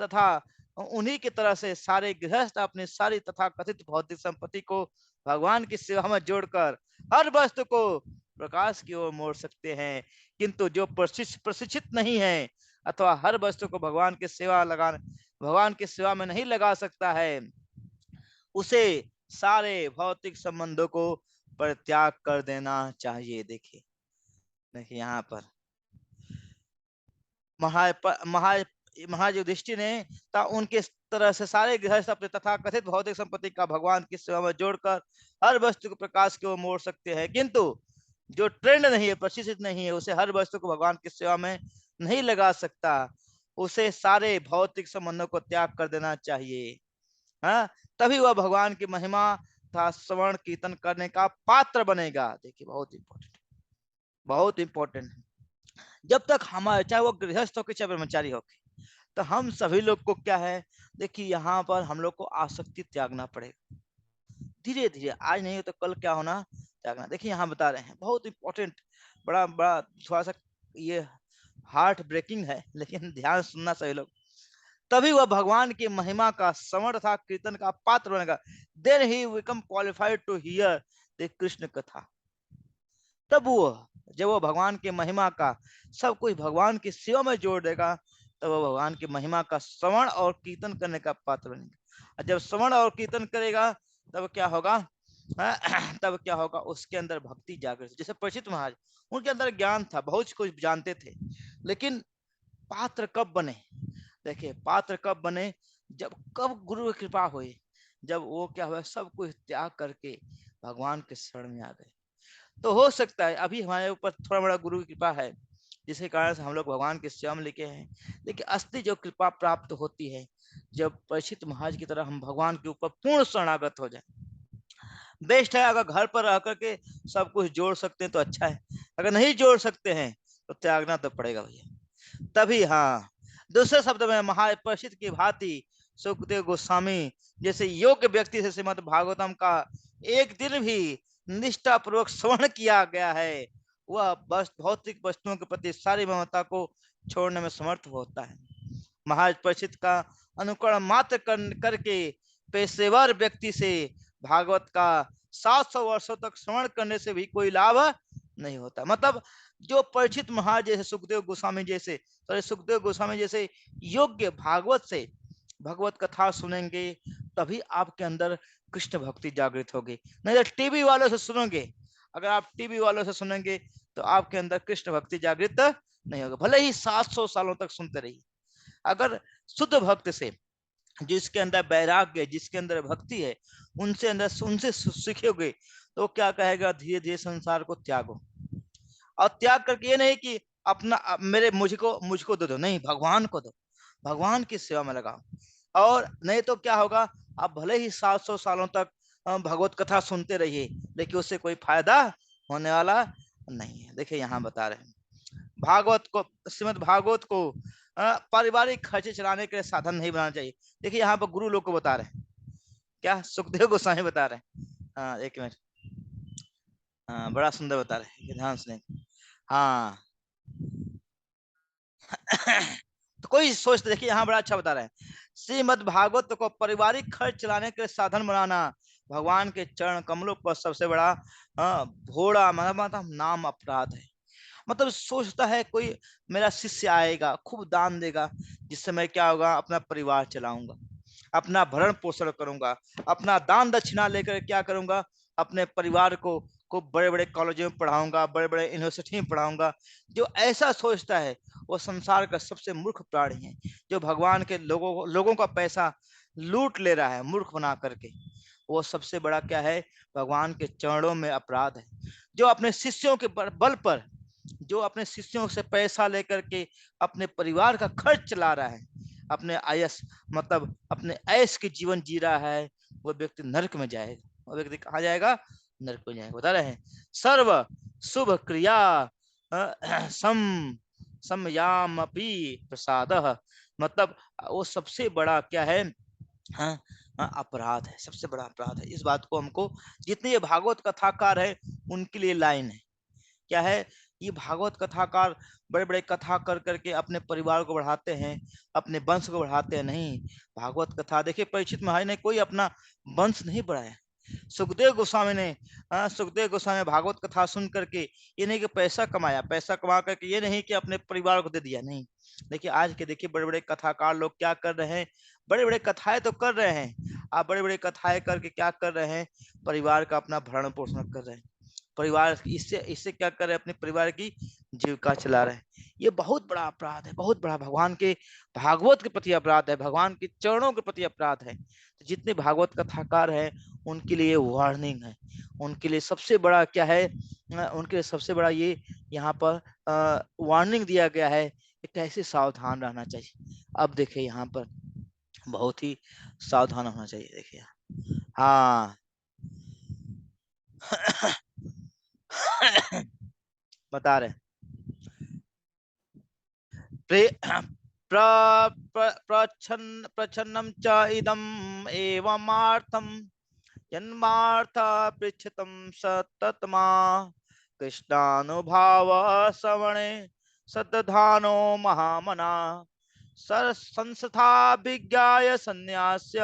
तथा उन्हीं की तरह से सारे गृहस्थ अपनी सारी तथा कथित भौतिक संपत्ति को भगवान की सेवा में जोड़कर हर वस्तु को प्रकाश की ओर मोड़ सकते हैं। किंतु जो प्रशिक्षित नहीं है अथवा हर वस्तु को भगवान की सेवा में नहीं लगा सकता है, उसे सारे भौतिक संबंधों को परित्याग कर देना चाहिए। देखिए देखिए यहाँ पर महाराज युधिष्ठिर ने उनके तरह से सारे गृहस्थ अपने तथा कथित भौतिक संपत्ति का भगवान की सेवा में जोड़कर हर वस्तु को प्रकाश की ओर मोड़ सकते हैं। किंतु जो ट्रेंड नहीं है, प्रशिक्षित नहीं है, उसे हर वस्तु को भगवान की सेवा में नहीं लगा सकता, उसे सारे भौतिक संबंधों को त्याग कर देना चाहिए। हाँ, तभी वह भगवान की महिमा तथा श्रवण कीर्तन करने का पात्र बनेगा। देखिए बहुत इंपॉर्टेंट, बहुत इंपॉर्टेंट है। जब तक हमारे, चाहे वो गृहस्थ हो के चाहे ब्रह्मचारी हो के, तो हम सभी लोग को क्या है, देखिए यहाँ पर हम लोग को आसक्ति त्यागना पड़ेगा धीरे धीरे। आज नहीं हो तो कल क्या होना, त्यागना। देखिए यहाँ बता रहे हैं बहुत इंपॉर्टेंट, बड़ा बड़ा थोड़ा सा ये हार्ट ब्रेकिंग है, लेकिन ध्यान सुनना सभी लोग। तभी वह भगवान की महिमा का श्रवण तथा कीर्तन का पात्र बनेगा। Then he become qualified to hear the Krishna katha. तब वो, जब वो भगवान की महिमा का सब कुछ भगवान की सेवा में जोड़ देगा, तब वो भगवान की महिमा का श्रवण और कीर्तन करने का पात्र बनेगा। और जब श्रवण और कीर्तन करेगा तब क्या होगा? तब क्या होगा? उसके अंदर भक्ति जागृत। जैसे परीक्षित महाराज, उनके अंदर ज्ञान था, बहुत कुछ जानते थे, लेकिन पात्र कब बने? देखिए पात्र कब बने? जब कब गुरु की कृपा हुई, जब वो क्या हुआ, सब कुछ त्याग करके भगवान के शरण में आ गए। तो हो सकता है अभी हमारे ऊपर थोड़ा बड़ा गुरु की कृपा है, जिसके कारण से हम लोग भगवान के सेवा में लेके हैं। लेकिन असली जो कृपा प्राप्त होती है जब परीक्षित महाराज की तरह हम भगवान के ऊपर पूर्ण शरणागत हो जाए। बेस्ट है अगर घर पर रह करके सब कुछ जोड़ सकते हैं तो अच्छा है, अगर नहीं जोड़ सकते हैं तो त्यागना तो पड़ेगा भैया। तभी हाँ, दूसरे शब्द में महापरिषद की भांति सुखदेव गोस्वामी जैसे योग्य व्यक्ति से श्रीमद् भागवतम का एक दिन भी निष्ठा पूर्वक श्रवण किया गया है, वह बस भौतिक वस्तुओं के प्रति सारी ममता को छोड़ने में समर्थ होता है। महाराज परिषद का अनुकरण मात्र करके पेशेवर व्यक्ति से भागवत का 700 वर्षों तक श्रवण करने से भी कोई लाभ नहीं होता। मतलब जो परीक्षित महाराज जैसे, सुखदेव गोस्वामी जैसे योग्य भागवत से भगवत कथा सुनेंगे, तभी आपके अंदर कृष्ण भक्ति जागृत होगी। नहीं तो टीवी वालों से सुनोगे, अगर आप टीवी वालों से सुनेंगे तो आपके अंदर कृष्ण भक्ति जागृत नहीं होगी, भले ही 700 सालों तक सुनते रहिए। अगर शुद्ध भक्त से, जिसके अंदर वैराग्य है, जिसके अंदर भक्ति है, उनसे सीखोगे तो क्या कहेगा, धीरे धीरे संसार को त्यागो। और त्याग करके ये नहीं कि अपना मेरे मुझको मुझको दे दो, नहीं, भगवान को दो, भगवान की सेवा में लगाओ। और नहीं तो क्या होगा, आप भले ही 700 सालों तक भगवत कथा सुनते रहिए, लेकिन उससे कोई फायदा होने वाला नहीं है। देखिए यहाँ बता रहे हैं, भागवत को, श्रीमद् भागवत को पारिवारिक खर्चे चलाने के लिए साधन नहीं बनाना चाहिए। देखिए यहाँ पर गुरु लोग को बता रहे हैं, क्या सुखदेव गोस्वामी बता रहे हैं। हाँ एक मिनट, हाँ बड़ा सुंदर बता रहे हैं, ध्यान सुने। हाँ तो कोई सोचते, देखिए यहाँ बड़ा अच्छा बता रहे हैं, श्रीमद् भागवत को पारिवारिक खर्च चलाने के साधन बनाना भगवान के चरण कमलों पर सबसे बड़ा भोड़ा मतलब नाम अपराध है। मतलब सोचता है कोई मेरा शिष्य आएगा, खूब दान देगा, जिससे मैं क्या होगा, अपना परिवार चलाऊंगा, अपना भरण पोषण करूंगा, अपना दान दक्षिणा लेकर क्या करूंगा, अपने परिवार को बड़े बड़े कॉलेजों में पढ़ाऊंगा, बड़े बड़े यूनिवर्सिटी में पढ़ाऊंगा। जो ऐसा सोचता है वो संसार का सबसे मूर्ख प्राणी है, जो भगवान के लोगों का पैसा लूट ले रहा है मूर्ख बना करके। वो सबसे बड़ा क्या है, भगवान के चरणों में अपराध है। जो अपने शिष्यों के बल पर, जो अपने शिष्यों से पैसा लेकर के अपने परिवार का खर्च चला रहा है, अपने आयस मतलब अपने ऐश के जीवन जी रहा है, वो व्यक्ति नरक में जाएगा। वो व्यक्ति कहाँ जाएगा, नरक में जाएगा। बता रहे हैं, सर्व शुभ क्रिया सम समयामपि प्रसाद, मतलब वो सबसे बड़ा क्या है, हाँ, अपराध है, सबसे बड़ा अपराध है। इस बात को हमको, जितने ये भागवत कथाकार है उनके लिए लाइन है, क्या है, ये भागवत कथाकार बड़े बड़े कथा कर करके अपने परिवार को बढ़ाते हैं, अपने वंश को बढ़ाते हैं, नहीं। भागवत कथा देखिए, परीक्षित महाराज ने कोई अपना वंश नहीं बढ़ाया। सुखदेव गोस्वामी भागवत कथा सुन करके ये नहीं कि पैसा कमाया, पैसा कमा करके ये नहीं कि अपने परिवार को दे दिया, नहीं। देखिए आज के, देखिए बड़े बड़े कथाकार लोग क्या कर रहे हैं, बड़े बड़े कथाएं तो कर रहे हैं, आप बड़े बड़े कथाएं करके क्या कर रहे हैं, परिवार का अपना भरण पोषण कर रहे हैं, परिवार इससे इससे क्या कर रहे हैं, अपने परिवार की जीविका चला रहे हैं। ये बहुत बड़ा अपराध है, बहुत बड़ा भगवान के भागवत के प्रति अपराध है, भगवान के चरणों के प्रति अपराध है। तो जितने भागवत कथाकार हैं उनके लिए वार्निंग है, उनके लिए सबसे बड़ा क्या है, उनके लिए सबसे बड़ा ये यहाँ पर वार्निंग दिया गया है कि कैसे सावधान रहना चाहिए। अब देखिए यहाँ पर बहुत ही सावधान होना चाहिए। देखिए हाँ बता रहे प्रच्छन्नं च इदम् एवमार्थं जन्मार्थ पृच्छतं सततमा कृष्णानुभाव श्रवणे सद्धानो महामना संस्थाभिज्ञाय संन्यास्य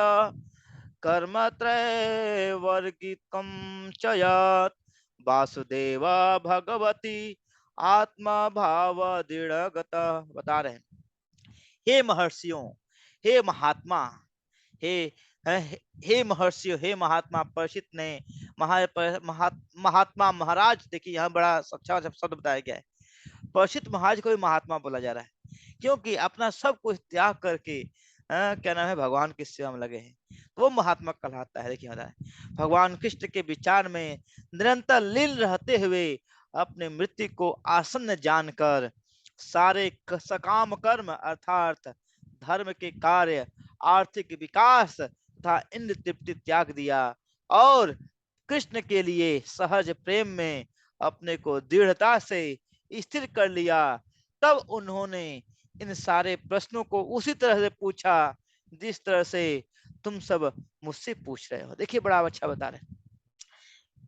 कर्मत्रयवर्गिकं च यत् वासुदेव भगवती आत्मा भाव दृढ़गत। बता रहे हैं, हे महर्षियों, हे महात्मा, हे हे महर्षियों, हे महात्मा, परीक्षित ने महात्मा महाराज, देखिए यहाँ बड़ा अच्छा शब्द बताया गया है, परीक्षित महाराज को भी महात्मा बोला जा रहा है, क्योंकि अपना सब कुछ त्याग करके क्या नाम है, भगवान की सेवा में लगे हैं, तो वो महात्मा कहलाता है। देखिए होता है, भगवान कृष्ण के विचार में निरंतर लीन रहते हुए अपने मृत्यु को आसन्न जानकर सारे सकाम कर्म अर्थात धर्म के कार्य, आर्थिक विकास तथा इंद्र तृप्ति त्याग दिया और कृष्ण के लिए सहज प्रेम में अपने को दृढ़ता से स्थिर कर लिया। तब उन्होंने इन सारे प्रश्नों को उसी तरह से पूछा जिस तरह से तुम सब मुझसे पूछ रहे हो। देखिए बड़ा अच्छा बता रहे हैं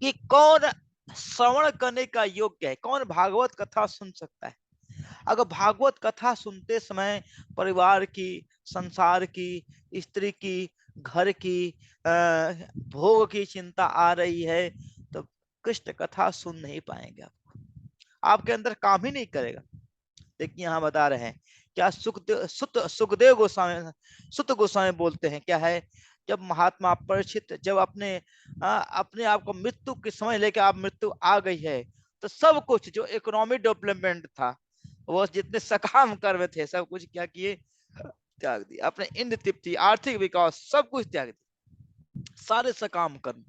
कि कौन श्रवण करने का योग्य है, कौन भागवत कथा सुन सकता है। अगर भागवत कथा सुनते समय परिवार की, संसार की, स्त्री की, घर की, भोग की चिंता आ रही है, तो कृष्ण कथा सुन नहीं पाएंगे, आपके अंदर काम ही नहीं करेगा। देखिए यहाँ बता रहे हैं, क्या सुखदेव गोस्वामी, सुत गोस्वामी बोलते हैं, क्या है, जब महात्मा परीक्षित जब अपने आप को मृत्यु के समय लेकर आप मृत्यु आ गई है, तो सब कुछ जो इकोनॉमिक डेवलपमेंट था, वो जितने सकाम कर्म थे सब कुछ क्या किए, त्याग दिए, अपने इंद्र तृप्ति, आर्थिक विकास, सब कुछ त्याग दिया। सारे सकाम कर्म,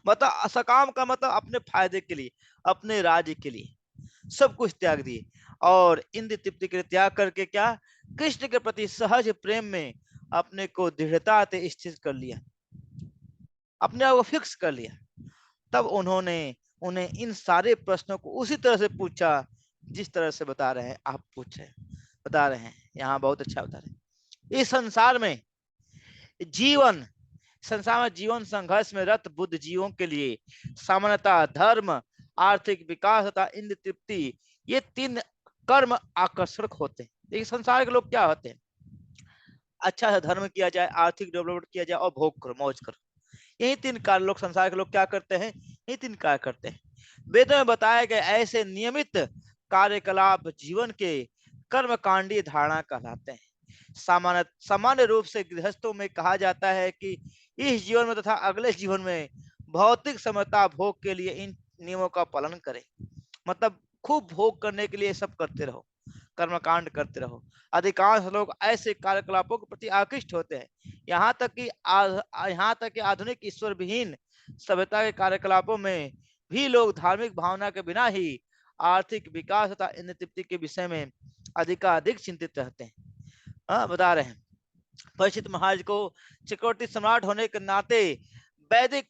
मतलब सकाम का मतलब अपने फायदे के लिए, अपने राज्य के लिए सब कुछ त्याग दिए। और इंद्र तृप्ति के लिए त्याग करके क्या, कृष्ण के प्रति सहज प्रेम में अपने को दृढ़ता से स्थित कर लिया, अपने आप को फिक्स कर लिया। तब उन्होंने उन्हें इन सारे प्रश्नों को उसी तरह से पूछा जिस तरह से बता रहे हैं, आप पूछ रहे बता रहे हैं, यहाँ बहुत अच्छा बता रहे हैं। इस जीवन संसार में जीवन संघर्ष में रत बुद्ध जीवों के लिए सामान्यतः धर्म, आर्थिक विकास तथा इंद्र तृप्ति, ये तीन कर्म आकर्षक होते हैं। देखिए संसार के लोग क्या होते हैं, अच्छा सा धर्म किया जाए, आर्थिक डेवलपमेंट किया जाए और भोग करो, मौज करो, यही तीन कार्य लोग, संसार के लोग क्या करते हैं, यही तीन कार्य करते हैं। वेदों में बताए गए ऐसे नियमित कार्यकलाप जीवन के कर्मकांडी धारणा कहलाते हैं। सामान्य सामान्य रूप से गृहस्थों में कहा जाता है कि इस जीवन में तथा अगले जीवन में भौतिक समता भोग के लिए इन नियमों का पालन करें। मतलब खूब भोग करने के लिए सब करते रहो, कर्मकांड करते रहो। अधिकांश लोग ऐसे कार्यकलापों के प्रति आकृष्ट होते हैं, यहाँ तक कि आधुनिक ईश्वर विहीन सभ्यता के कार्यकलापों में भी लोग धार्मिक भावना के बिना ही आर्थिक विकास तथा इंद्र तृप्ति के विषय में अधिकाधिक चिंतित रहते हैं। बता रहे हैं, परीक्षित महाराज को चक्रवर्ती सम्राट होने के नाते वैदिक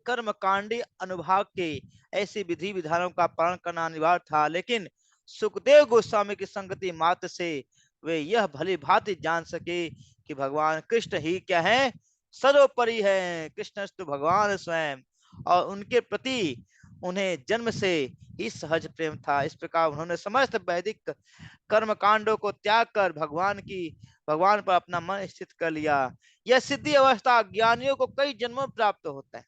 कर्म कांडी अनुभाग के ऐसी विधि विधानों का पालन करना अनिवार्य था, लेकिन सुखदेव गोस्वामी की संगति मात्र से वे यह भली भांति जान सके कि भगवान कृष्ण ही क्या है, सर्वोपरि है, कृष्ण भगवान स्वयं, और उनके प्रति उन्हें जन्म से ही सहज प्रेम था। इस प्रकार उन्होंने समस्त वैदिक कर्म कांडों को त्याग कर भगवान पर अपना मन स्थित कर लिया। यह सिद्धि अवस्था ज्ञानियों को कई जन्मों में प्राप्त होता है।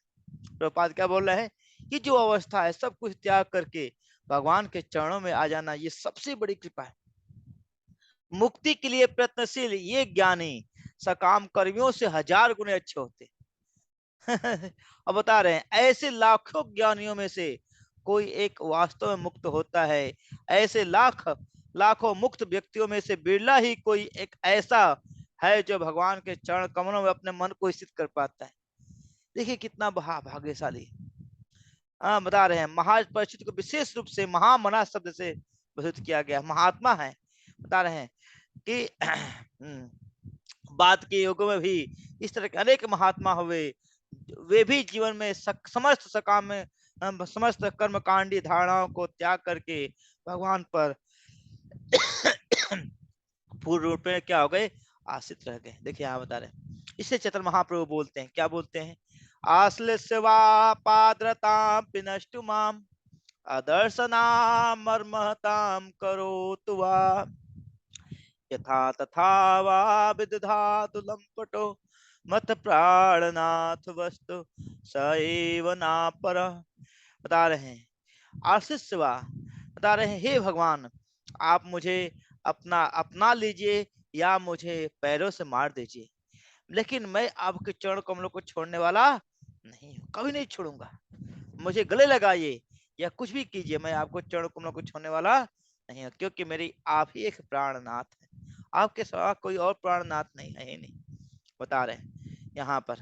प्रभुपाद क्या बोल रहे हैं, ये जो अवस्था है सब कुछ त्याग करके भगवान के चरणों में आ जाना, ये सबसे बड़ी कृपा है। मुक्ति के लिए प्रयत्नशील ये ज्ञानी सकाम कर्मियों से 1000 गुने अच्छे होते अब बता रहे हैं, ऐसे लाखों ज्ञानियों में से कोई एक वास्तव में मुक्त होता है। ऐसे लाखों मुक्त व्यक्तियों में से बिरला ही कोई एक ऐसा है जो भगवान के चरण कमलों में अपने मन को स्थित कर पाता है। देखिए कितना भाग्यशाली। बता रहे हैं, महाराज परीक्षित को विशेष रूप से महामना शब्द से विभूषित किया गया, महात्मा है। बता रहे हैं कि बाद के युगों में भी इस तरह के अनेक महात्मा हुए, वे भी जीवन में समस्त सकाम में समस्त कर्मकांडी धारणाओं को त्याग करके भगवान पर पूर्ण रूप में क्या हो गए, आश्रित रह गए। देखिए यहाँ बता रहे हैं, इससे चैतन्य महाप्रभु बोलते हैं, क्या बोलते हैं, आश्लिष्य वा पाद्रतां पिनष्टु माम अदर्शनाम मर्महताम करोतु वा यथा तथा वा विदधातु लंपटो मत प्राणनाथ वस्तु सएव ना पर। बता रहे हैं, आशीष वा, बता रहे हैं, हे भगवान आप मुझे अपना लीजिए या मुझे पैरों से मार दीजिए, लेकिन मैं आपके चरण कमलों को छोड़ने वाला नहीं हूँ, कभी नहीं छोड़ूंगा। मुझे गले लगाइए या कुछ भी कीजिए, मैं आपको चरण कमलों को छोड़ने वाला नहीं हूँ, क्योंकि मेरी आप ही एक प्राणनाथ है, आपके सिवा कोई और प्राणनाथ नहीं है ही नहीं। बता रहे हैं यहाँ पर,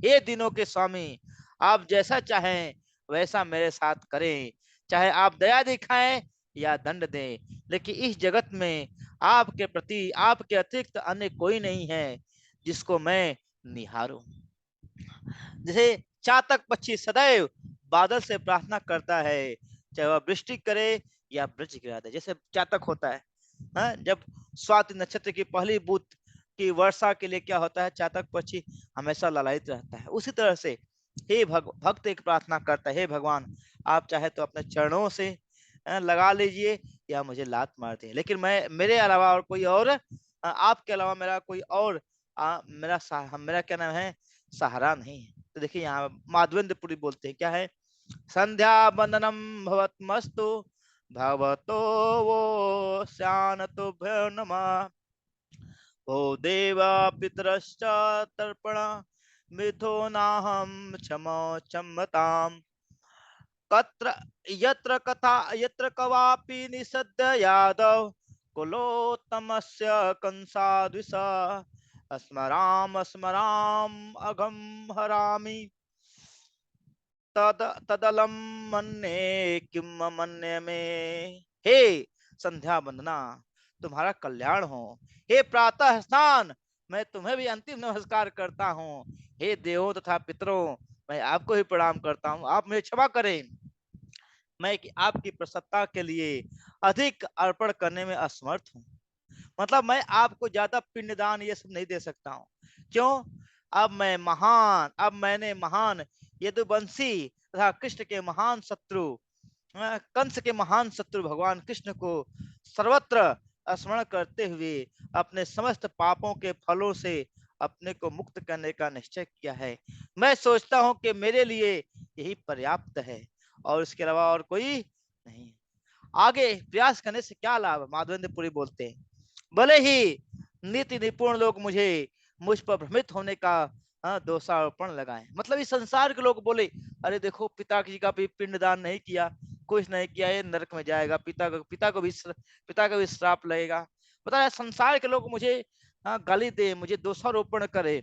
हे दिनों के स्वामी आप जैसा चाहें वैसा मेरे साथ करें, चाहे आप दया दिखाएं या दंड दें, लेकिन इस जगत में आपके प्रति आपके अतिरिक्त अन्य कोई नहीं है जिसको मैं निहारूं। जैसे चातक पक्षी सदैव बादल से प्रार्थना करता है, चाहे वह वृष्टि करे या वृक्ष गिरा दे। जैसे चातक होता है, जब स्वाति नक्षत्र की पहली बूंद की वर्षा के लिए क्या होता है, चातक पक्षी हमेशा ललायित रहता है। उसी तरह से हे भक्त एक प्रार्थना करता है, हे भगवान आप चाहे तो अपने चरणों से लगा लीजिए या मुझे लात मार दिए, लेकिन मैं मेरे अलावा और कोई और आपके अलावा मेरा कोई और मेरा क्या नाम है, सहारा नहीं है। तो देखिए यहाँ माधवेंद्रपुरी बोलते हैं, क्या है, संध्या बंदनम भवतमस्तु भवतो वो शानतुभ्यो नमः भो देवा पितरश्च तर्पण मिथो नाहम क्षमो क्षमताम कत्र यत्र कथा यत्र कवापि निषद्य यादव कुलोत्तमस्य कंसाद्विष स्मराम स्मराम अघम हरामि तद तदलम मन्ये किम मन्ये में। हे संध्या वंदना, तुम्हारा कल्याण हो। हे प्रातः स्नान, मैं तुम्हें भी अंतिम नमस्कार करता हूँ। हे देवों तथा पितरों, मैं आपको ही प्रणाम करता हूँ। आप मुझे क्षमा करें, मैं कि आपकी प्रसन्नता के लिए अधिक अर्पण करने में असमर्थ हूँ। मतलब मैं आपको ज्यादा पिंडदान ये सब नहीं दे सकता हूँ। क्यों? अब मैंने महान यदुवंशी तथा कृष्ण के महान शत्रु कंस के महान शत्रु भगवान कृष्ण को सर्वत्र स्मरण करते हुए अपने समस्त पापों के फलों से अपने को मुक्त करने का निश्चय किया है। मैं सोचता हूँ कि मेरे लिए यही पर्याप्त है और इसके अलावा और कोई नहीं। आगे प्रयास करने से क्या लाभ? माधवेंद्र पुरी बोलते हैं, भले ही नीति निपुण लोग मुझ पर भ्रमित होने का दोषारोपण लगाए। मतलब इस संसार के लोग बोले, अरे देखो पिताजी का भी पिंडदान नहीं किया, कुछ नहीं किया, ये नरक में जाएगा, पिता को भी श्राप लगेगा। पता है संसार के लोग मुझे गाली दे, मुझे दोषारोपण करे,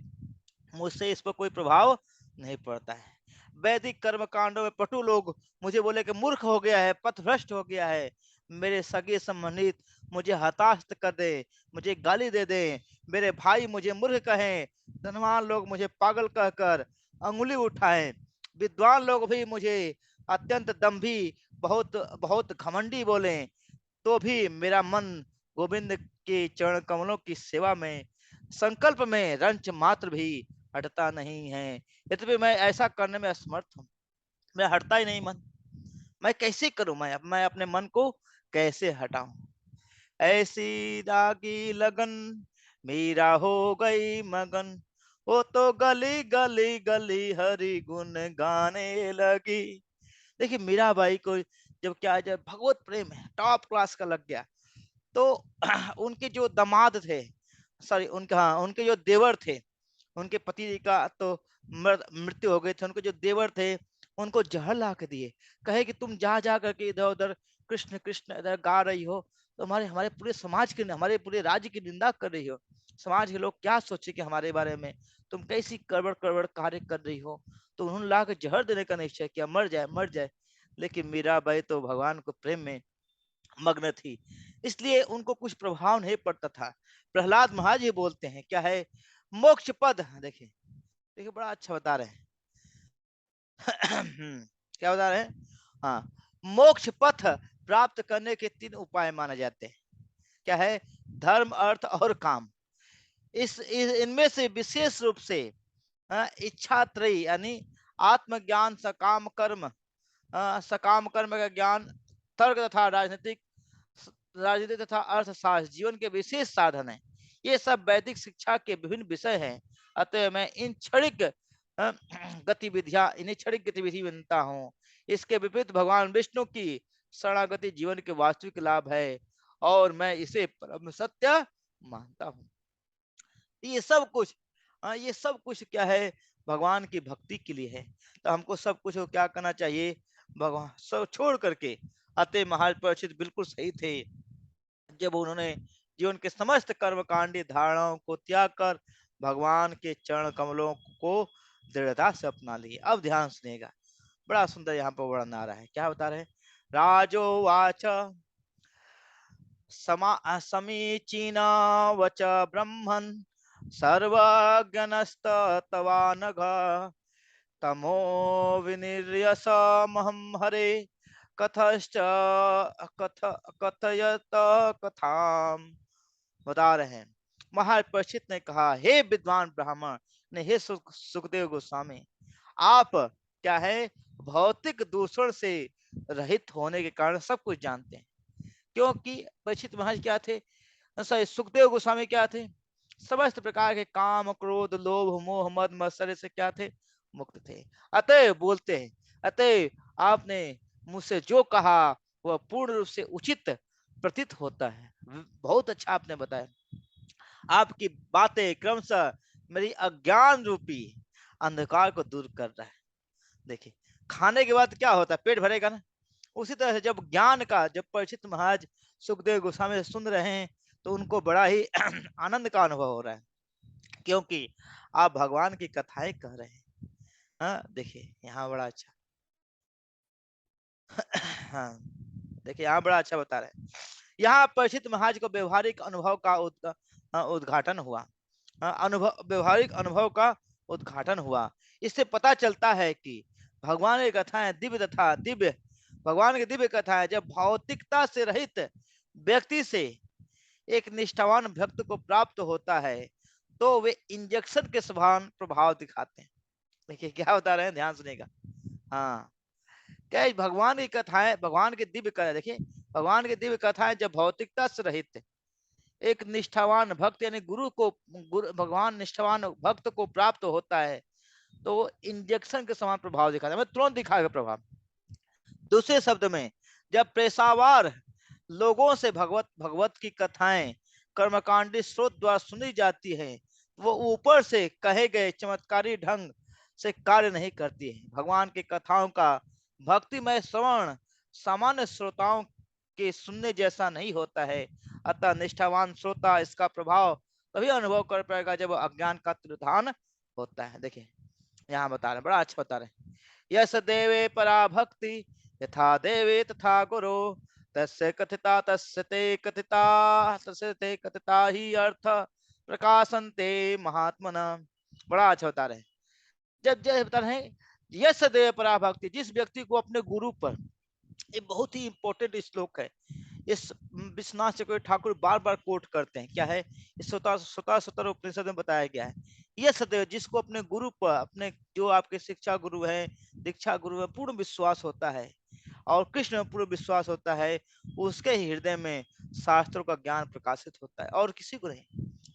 मुझसे इस पर कोई प्रभाव नहीं पड़ता है। वैदिक कर्म कांडों में पटु लोग मुझे बोले कि मूर्ख हो गया है, पथभ्रष्ट हो गया है। मेरे सगे संबंधित मुझे हताश कर दे, मुझे गाली दे दे, मेरे भाई मुझे मूर्ख कहें, धनवान लोग मुझे पागल कहकर अंगुली उठाएं, विद्वान लोग भी मुझे अत्यंत दम्भी, बहुत बहुत घमंडी बोले, तो भी मेरा मन गोविंद के चरण कमलों की सेवा में संकल्प में रंच मात्र भी हटता नहीं है। यद्यपि मैं ऐसा करने में असमर्थ हूँ, मैं हटता ही नहीं मन। मैं कैसे करूं? मैं अपने मन को कैसे हटाऊं? ऐसी दागी लगन मीरा हो गई मगन, वो तो गली गली गली हरि गुण गाने लगी। देखिए मीराबाई को जब क्या जब भगवत प्रेम है टॉप क्लास का लग गया, तो उनके जो दामाद थे, सॉरी उनके, हाँ उनके जो देवर थे, उनके पति का तो मृत्यु हो गई थी, उनके जो देवर थे उनको जहर ला के दिए, कहे कि तुम जा जा करके इधर उधर कृष्ण कृष्ण इधर गा रही हो, तो हमारे हमारे पूरे समाज की, हमारे पूरे राज्य की निंदा कर रही हो, समाज के लोग क्या सोचेंगे हमारे बारे में, तुम कैसी कड़बड़ कड़बड़ कार्य कर रही हो। तो उन्होंने ला के जहर देने का निश्चय किया, मर जाए मर जाए। लेकिन मीराबाई तो भगवान को प्रेम में मग्न थी, इसलिए उनको कुछ प्रभाव नहीं पड़ता था। प्रहलाद महाराज ये बोलते हैं क्या है, मोक्ष पद, देखिए देखिए बड़ा अच्छा बता रहे हैं। क्या बता रहे हैं? हाँ, मोक्ष पथ प्राप्त करने के 3 उपाय माने जाते हैं। क्या है? धर्म अर्थ और काम। इनमें से विशेष रूप से इच्छा त्रयी यानी आत्मज्ञान, सकाम कर्म का ज्ञान, तर्क तथा राजनीति तथा अर्थशास्त्र जीवन के विशेष साधन है। ये सब वैदिक शिक्षा के विभिन्न विषय हैं। अतः मैं इन क्षणिक गतिविधि बनता हूँ। इसके विपरीत भगवान विष्णु की शरणागति जीवन के वास्तविक लाभ है और मैं इसे परम सत्य मानता हूँ। ये सब कुछ क्या है? भगवान की भक्ति के लिए है। तो हमको सब कुछ को क्या करना चाहिए? भगवान सब छोड़ करके, अतः महाराज परीक्षित बिल्कुल सही थे जब उन्होंने जीवन के समस्त कर्मकांडी धारणाओं को त्याग कर भगवान के चरण कमलों को दृढ़ता से अपना लिए। अब ध्यान सुनिएगा, बड़ा सुंदर यहाँ पर वर्णन आ रहा है। क्या बता रहे हैं? राजोवाच समीचीन वच ब्रह्मन् सर्वज्ञनस्तवानघ तमो विनिर्यसमहं हरे कथश्च कथयत कथाम। बता रहे हैं, महाराज परीक्षित ने कहा, हे विद्वान ब्राह्मण ने, हे सुखदेव गोस्वामी, आप क्या है भौतिक दूषण से रहित होने के कारण सब कुछ जानते हैं। क्योंकि परीक्षित महाराज क्या थे, सॉरी सुखदेव गोस्वामी क्या थे? समस्त प्रकार के काम क्रोध लोभ मोह मद मत्सर्य से क्या थे? मुक्त थे। अतः बोलते हैं, अतः आपने मुझसे जो कहा वह पूर्ण रूप से उचित प्रतीत होता है। बहुत अच्छा आपने बताया। आपकी बातें क्रमशः मेरी अज्ञान रूपी अंधकार को दूर कर रहा है। देखिए खाने के बाद क्या होता है? पेट भरेगा ना, उसी तरह से जब ज्ञान का जब परीक्षित महाराज सुखदेव गोस्वामी से सुन रहे हैं तो उनको बड़ा ही आनंद का अनुभव हो रहा है, क्योंकि आप भगवान की कथाएं कह रहे हैं। हाँ देखिए यहाँ बड़ा अच्छा हाँ देखिए यहाँ बड़ा अच्छा बता रहे हैं। यहाँ परीक्षित महाराज को व्यवहारिक अनुभव का उद्घाटन हुआ। व्यवहारिक अनुभव का उद्घाटन हुआ। इससे पता चलता है कि भगवान की कथाएं दिव्य भगवान की दिव्य कथाएं जब भौतिकता से रहित व्यक्ति से एक निष्ठावान भक्त को प्राप्त होता है तो वे इंजेक्शन के समान प्रभाव दिखाते हैं। देखिए क्या बता रहे हैं, ध्यान सुनेगा। हाँ क्या भगवान की कथाएं, भगवान की दिव्य कथा, देखिए भगवान की दिव्य कथाएं जब भौतिकता से रहित एक निष्ठावान भक्त यानी भगवान निष्ठावान भक्त को प्राप्त होता है तो वो इंजेक्शन के समान प्रभाव दिखाता है, तुरंत दिखाएगा प्रभाव। दूसरे शब्द में जब पेशावर लोगों से भगवत की कथाएं कर्मकांडी स्रोत द्वारा सुनी जाती है, वो ऊपर से कहे गए चमत्कारी ढंग से कार्य नहीं करती है। भगवान की कथाओं का भक्तिमय श्रवण सामान्य श्रोताओं के सुनने जैसा नहीं होता है, अतः निष्ठावान श्रोता इसका प्रभाव तभी अनुभव कर पाएगा जब अज्ञान का तिरोधान होता है। देखिए यहाँ बता रहे, बड़ा अच्छा बता रहे। यस देवे परा भक्ति यथा देवे तथा गुरु तस्य ते कथिता ही अर्थ प्रकाशन्ते महात्मना। बड़ा अच्छा बता रहे। जब जब बता रहे यस देव परा भक्ति, जिस व्यक्ति को अपने गुरु पर, ये बहुत ही इंपॉर्टेंट श्लोक है, इस विश्वनाथ चक्रवर्ती ठाकुर बार बार कोट करते हैं। क्या है, इस स्वतः उपनिषद में बताया गया है। यह सदैव जिसको अपने गुरु पर, अपने जो आपके शिक्षा गुरु है, दीक्षा गुरु है, पूर्ण विश्वास होता है और कृष्ण में पूर्ण विश्वास होता है, उसके हृदय में शास्त्रों का ज्ञान प्रकाशित होता है और किसी को नहीं।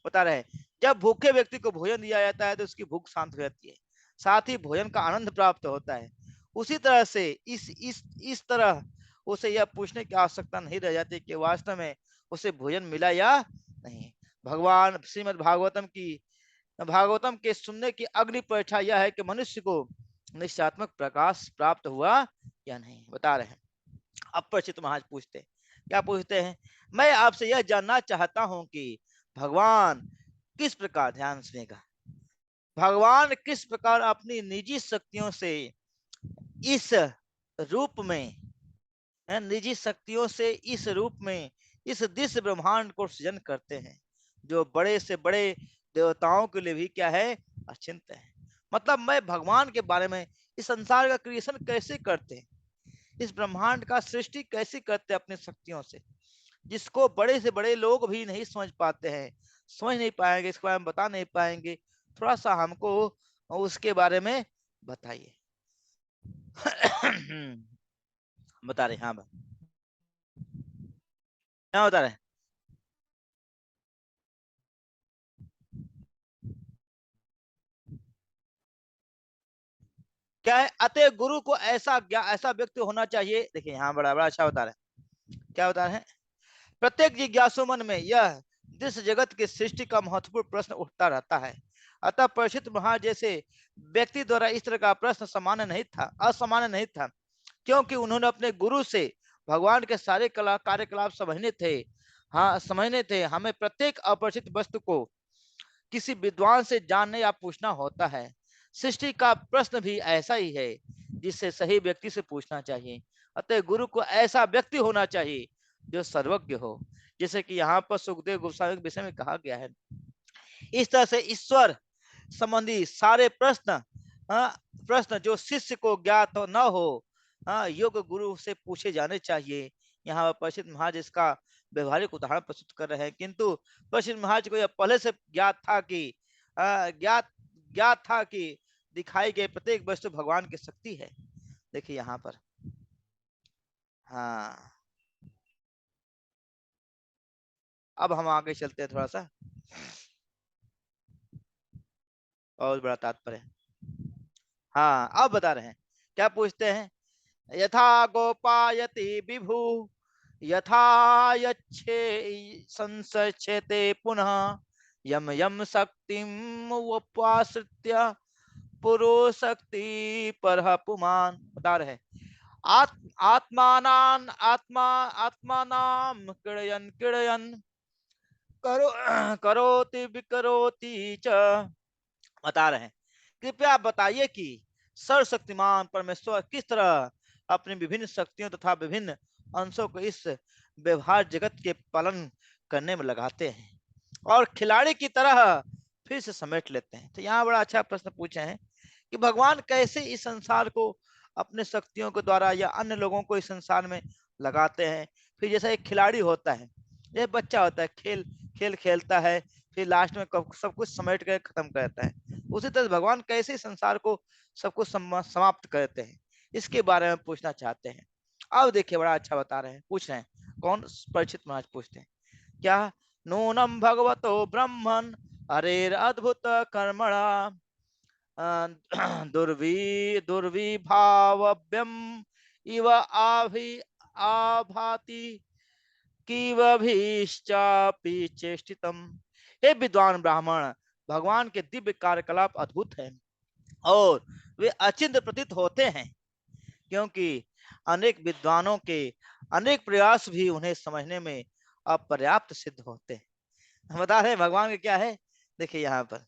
बता रहे जब भूखे व्यक्ति को भोजन दिया जाता है तो उसकी भूख शांत हो जाती है, साथ ही भोजन का आनंद प्राप्त होता है। उसी तरह से इस तरह उसे यह पूछने की आवश्यकता नहीं रह जाती कि वास्तव में उसे भोजन मिला या नहीं। भगवान श्रीमद् भागवतम के सुनने की अग्नि परीक्षा यह है कि मनुष्य को निश्चयात्मक प्रकाश प्राप्त हुआ या नहीं। बता रहे हैं। अपरिचित महाराज पूछते, क्या पूछते हैं, मैं आपसे यह जानना चाहता हूं कि भगवान किस प्रकार, ध्यान सुनेगा, भगवान किस प्रकार अपनी निजी शक्तियों से इस रूप में, निजी शक्तियों से इस रूप में इस दिव्य ब्रह्मांड को सृजन करते हैं जो बड़े से बड़े देवताओं के लिए भी क्या है, अचिंत्य है। मतलब मैं भगवान के बारे में, इस संसार का क्रिएशन कैसे करते हैं, इस ब्रह्मांड का सृष्टि कैसे करते हैं अपनी शक्तियों से, जिसको बड़े से बड़े लोग भी नहीं समझ पाते हैं, समझ नहीं पाएंगे, इसके बारे में बता नहीं पाएंगे। थोड़ा सा हमको उसके बारे में बताइए। बता रहे, हाँ क्या बता रहे, क्या है, अतः गुरु को ऐसा व्यक्ति होना चाहिए। देखिए यहाँ बड़ा बड़ा अच्छा बता रहे हैं, क्या बता रहे हैं, प्रत्येक जिज्ञासु मन में यह जिस जगत की सृष्टि का महत्वपूर्ण प्रश्न उठता रहता है। अतः परीक्षित महाराज जैसे व्यक्ति द्वारा इस तरह का प्रश्न असामान्य नहीं था, क्योंकि उन्होंने अपने गुरु से भगवान के सारे कार्यकलाप समझने थे। हमें प्रत्येक अपरिचित वस्तु को किसी विद्वान से जानने या पूछना होता है। सृष्टि का प्रश्न भी ऐसा ही है जिससे सही व्यक्ति से पूछना चाहिए। अतः गुरु को ऐसा व्यक्ति होना चाहिए जो सर्वज्ञ हो, जैसे कि यहाँ पर सुखदेव गोस्वामी के विषय में कहा गया है। इस तरह से ईश्वर संबंधी सारे प्रश्न जो शिष्य को ज्ञात न हो, योग गुरु से पूछे जाने चाहिए। यहाँ पर प्रसिद्ध महाराज इसका व्यवहारिक उदाहरण प्रस्तुत कर रहे हैं, किंतु प्रसिद्ध महाराज को यह पहले से ज्ञात था कि दिखाई गई प्रत्येक वस्तु भगवान की शक्ति है। देखिए यहाँ पर, हाँ अब हम आगे चलते हैं थोड़ा सा, बहुत बड़ा तात्पर्य। हाँ अब बता रहे हैं, क्या पूछते हैं, यथा गोपायति विभु यथा यच्छे संसचते पुनः यम यम शक्तिम उपाश्रित्य पुरो शक्ति पर पुमान। बता रहे आत्मानां आत्मा आत्मानां क्रीडयन् क्रीडयन् करो करोति विकरोति च। बता रहे हैं, कृपया बताइए कि सर्वशक्तिमान परमेश्वर किस तरह अपनी विभिन्न शक्तियों तथा विभिन्न अंशों को इस व्यवहार जगत के पालन करने में लगाते हैं और खिलाड़ी की तरह फिर से समेट लेते हैं। तो यहाँ बड़ा अच्छा प्रश्न पूछे हैं कि भगवान कैसे इस संसार को अपने शक्तियों के द्वारा या अन्य लोगों को इस संसार में लगाते हैं। फिर जैसा एक खिलाड़ी होता है, ये बच्चा होता है, खेल खेल खेलता है, फिर लास्ट में सब कुछ समेट कर खत्म करता है। उसी तरह भगवान कैसे संसार को सब कुछ समाप्त करते हैं, इसके बारे में पूछना चाहते हैं। अब देखिए बड़ा अच्छा बता रहे हैं, पूछ रहे हैं कौन? परीक्षित महाराज पूछते हैं क्या? नूनम भगवतो ब्रह्मन हरेर अद्भुत कर्मणा दुर्विभाव्यम इव आभाति किवभीश्चापि चेष्टितम। हे विद्वान ब्राह्मण, भगवान के दिव्य कार्यकलाप अद्भुत हैं और वे अचिंत्य प्रतीत होते हैं, क्योंकि अनेक विद्वानों के अनेक प्रयास भी उन्हें समझने में अपर्याप्त सिद्ध होते हैं। बता रहे भगवान के क्या है, देखिए यहाँ पर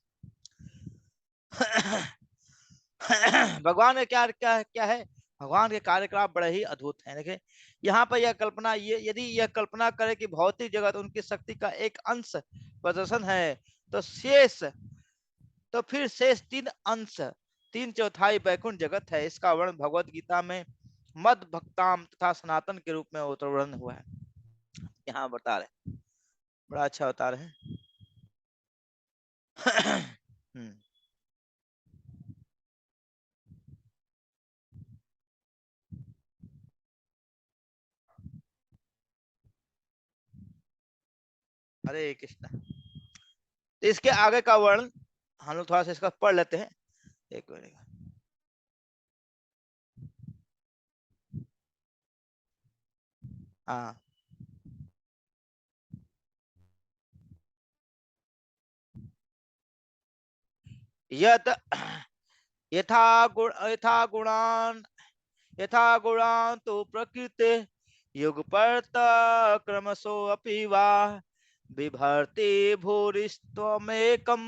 भगवान का क्या क्या क्या है, भगवान के कार्यकलाप बड़े ही अद्भुत हैं। देखिए यहाँ पर यह कल्पना, ये यदि यह कल्पना करे कि भौतिक जगत उनकी शक्ति का एक अंश प्रदर्शन है, तो फिर शेष तीन अंश, तीन चौथाई वैकुंठ जगत है। इसका वर्णन भगवत गीता में मद भक्ताम तथा सनातन के रूप में वर्णन हुआ है। यहाँ बता रहे, बड़ा अच्छा बता रहे हैं। हरे कृष्णा। तो इसके आगे का वर्णन हम लोग थोड़ा सा इसका पढ़ लेते हैं, एक मिनट। हाँ, यत यथा गुणान तो प्रकृते युगपर्त क्रमशो अपि वा बिभर्ति भूरिस्त्वमेकं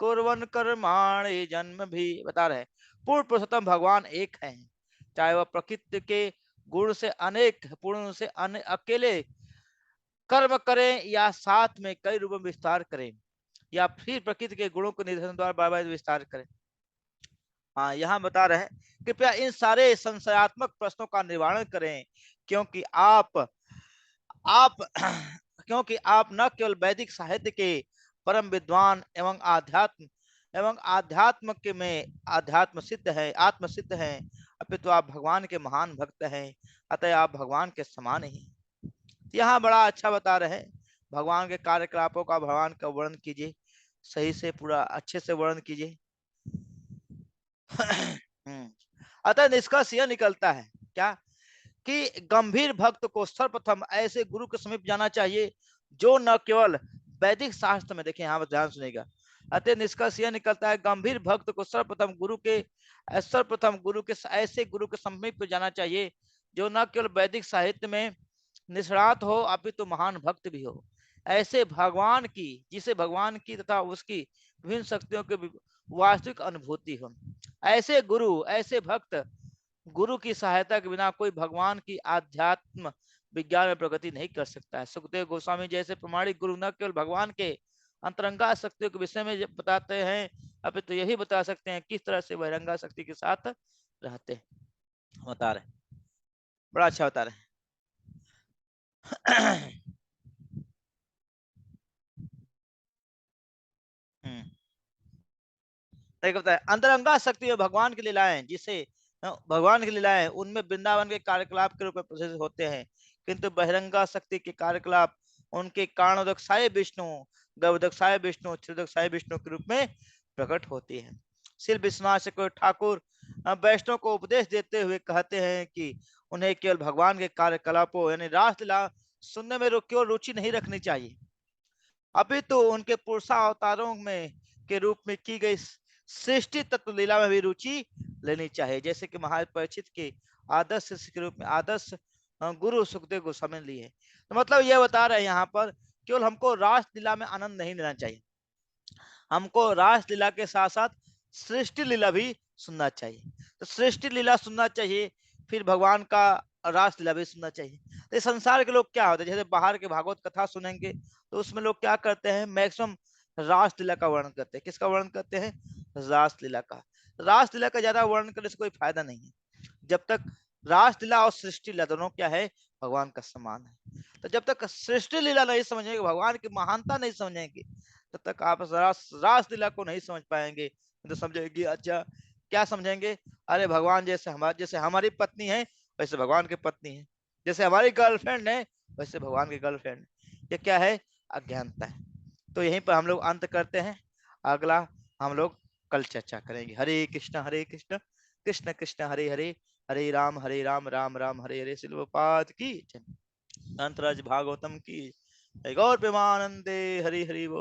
कुर्वन् कर्माणि जन्म भी। बता रहे पूर्ण पुरुषोत्तम भगवान एक हैं, चाहे वह प्रकृति के गुण से अनेक पूर्ण से अकेले कर्म करें या साथ में कई रूपों में विस्तार करें, या फिर प्रकृति के गुणों को निधन द्वारा बार बार विस्तार करें। हाँ, यहाँ बता रहे हैं कृपया इन सारे संशयात्मक प्रश्नों का निवारण करें, क्योंकि आप क्योंकि आप न केवल वैदिक साहित्य के परम विद्वान एवं आध्यात्म के में आध्यात्म सिद्ध है आत्म सिद्ध हैं, अपितु आप भगवान के महान भक्त हैं, अतः आप भगवान के समान ही। यहाँ बड़ा अच्छा बता रहे हैं भगवान के कार्यकलापों का, भगवान का वर्णन कीजिए, सही से पूरा अच्छे से वर्णन कीजिए। अतः निष्कर्ष यह निकलता है क्या कि गंभीर भक्त को सर्वप्रथम ऐसे गुरु के समीप जाना चाहिए जो न केवल वैदिक शास्त्र में, देखिए यहाँ पर ध्यान सुनेगा, अतः निष्कर्ष यह निकलता है गंभीर भक्त को सर्वप्रथम गुरु के ऐसे गुरु के समीप जाना चाहिए जो न केवल वैदिक साहित्य में निष्णात हो, अपितु तो महान भक्त भी हो। ऐसे भगवान की, जिसे भगवान की तथा उसकी विभिन्न शक्तियों की वास्तविक अनुभूति हो। ऐसे गुरु, ऐसे भक्त, गुरु की सहायता के बिना कोई भगवान की आध्यात्म विज्ञान में प्रगति नहीं कर सकता है। सुखदेव गोस्वामी जैसे प्रमाणिक गुरु न केवल भगवान के अंतरंगा शक्तियों के विषय में बताते हैं, अभी तो यही बता सकते हैं किस तरह से बहिरंगा शक्ति के साथ रहते हैं। बता रहे, बड़ा अच्छा बता रहे अंतरंगा शक्ति में भगवान की लीलाएं, जिसे भगवान की लीलाएं उनमें वृंदावन के कार्यकलाप के रूप में प्रसिद्ध होते हैं, किंतु बहिरंगा शक्ति के कार्यकलाप उनके कारणोदकसाय विष्णु, गर्भोदकसाय विष्णु, क्षीरोदकसाय विष्णु के रूप में प्रकट होती है। श्री विश्वनाथ ठाकुर वैष्णव को उपदेश देते हुए कहते हैं कि उन्हें केवल भगवान के कार्यकलापों यानी रासलीला सुनने में केवल रुचि नहीं रखनी चाहिए, अभी तो उनके पुरुषावतारों में के रूप में की गई सृष्टि तत्व लीला में भी रुचि लेनी चाहिए। जैसे कि महाराज परीक्षित के आदर्श शिष्य के रूप में आदर्श गुरु सुखदेव गोस्वामी ने ली है। तो मतलब ये बता रहे हैं यहाँ पर, केवल हमको रासलीला में आनंद नहीं लेना चाहिए, हमको रासलीला के साथ साथ सृष्टि लीला भी सुनना चाहिए। तो सृष्टि लीला सुनना चाहिए, फिर भगवान का रासलीला भी सुनना चाहिए। तो संसार के लोग क्या होते हैं, जैसे बाहर के भागवत कथा सुनेंगे तो उसमें लोग क्या करते हैं, मैक्सिमम रासलीला का वर्णन करते हैं। किसका वर्णन करते हैं, रासलीला का। रासलीला का ज्यादा वर्णन करने से कोई फायदा नहीं है, जब तक रासलीला और सृष्टि लीला दोनों क्या है, भगवान का समान है। तो जब तक सृष्टि लीला नहीं समझेंगे, भगवान की महानता नहीं समझेंगे, तब तक आप रासलीला को नहीं समझ पाएंगे। तो समझेंगे, अच्छा क्या समझेंगे, अरे भगवान जैसे हमारी पत्नी है वैसे भगवान की पत्नी है, जैसे हमारी गर्लफ्रेंड है वैसे भगवान की गर्लफ्रेंड है। ये क्या है, अज्ञानता है। तो यहीं पर हम लोग अंत करते हैं, अगला हम लोग कल चर्चा करेंगे। हरे कृष्ण कृष्ण कृष्ण हरे हरे, हरे राम राम राम हरे हरे। शिल प्रभुपाद की जय। अंतराज भागवतम की जय। गौर प्रेमानंदे हरि हरि बोल।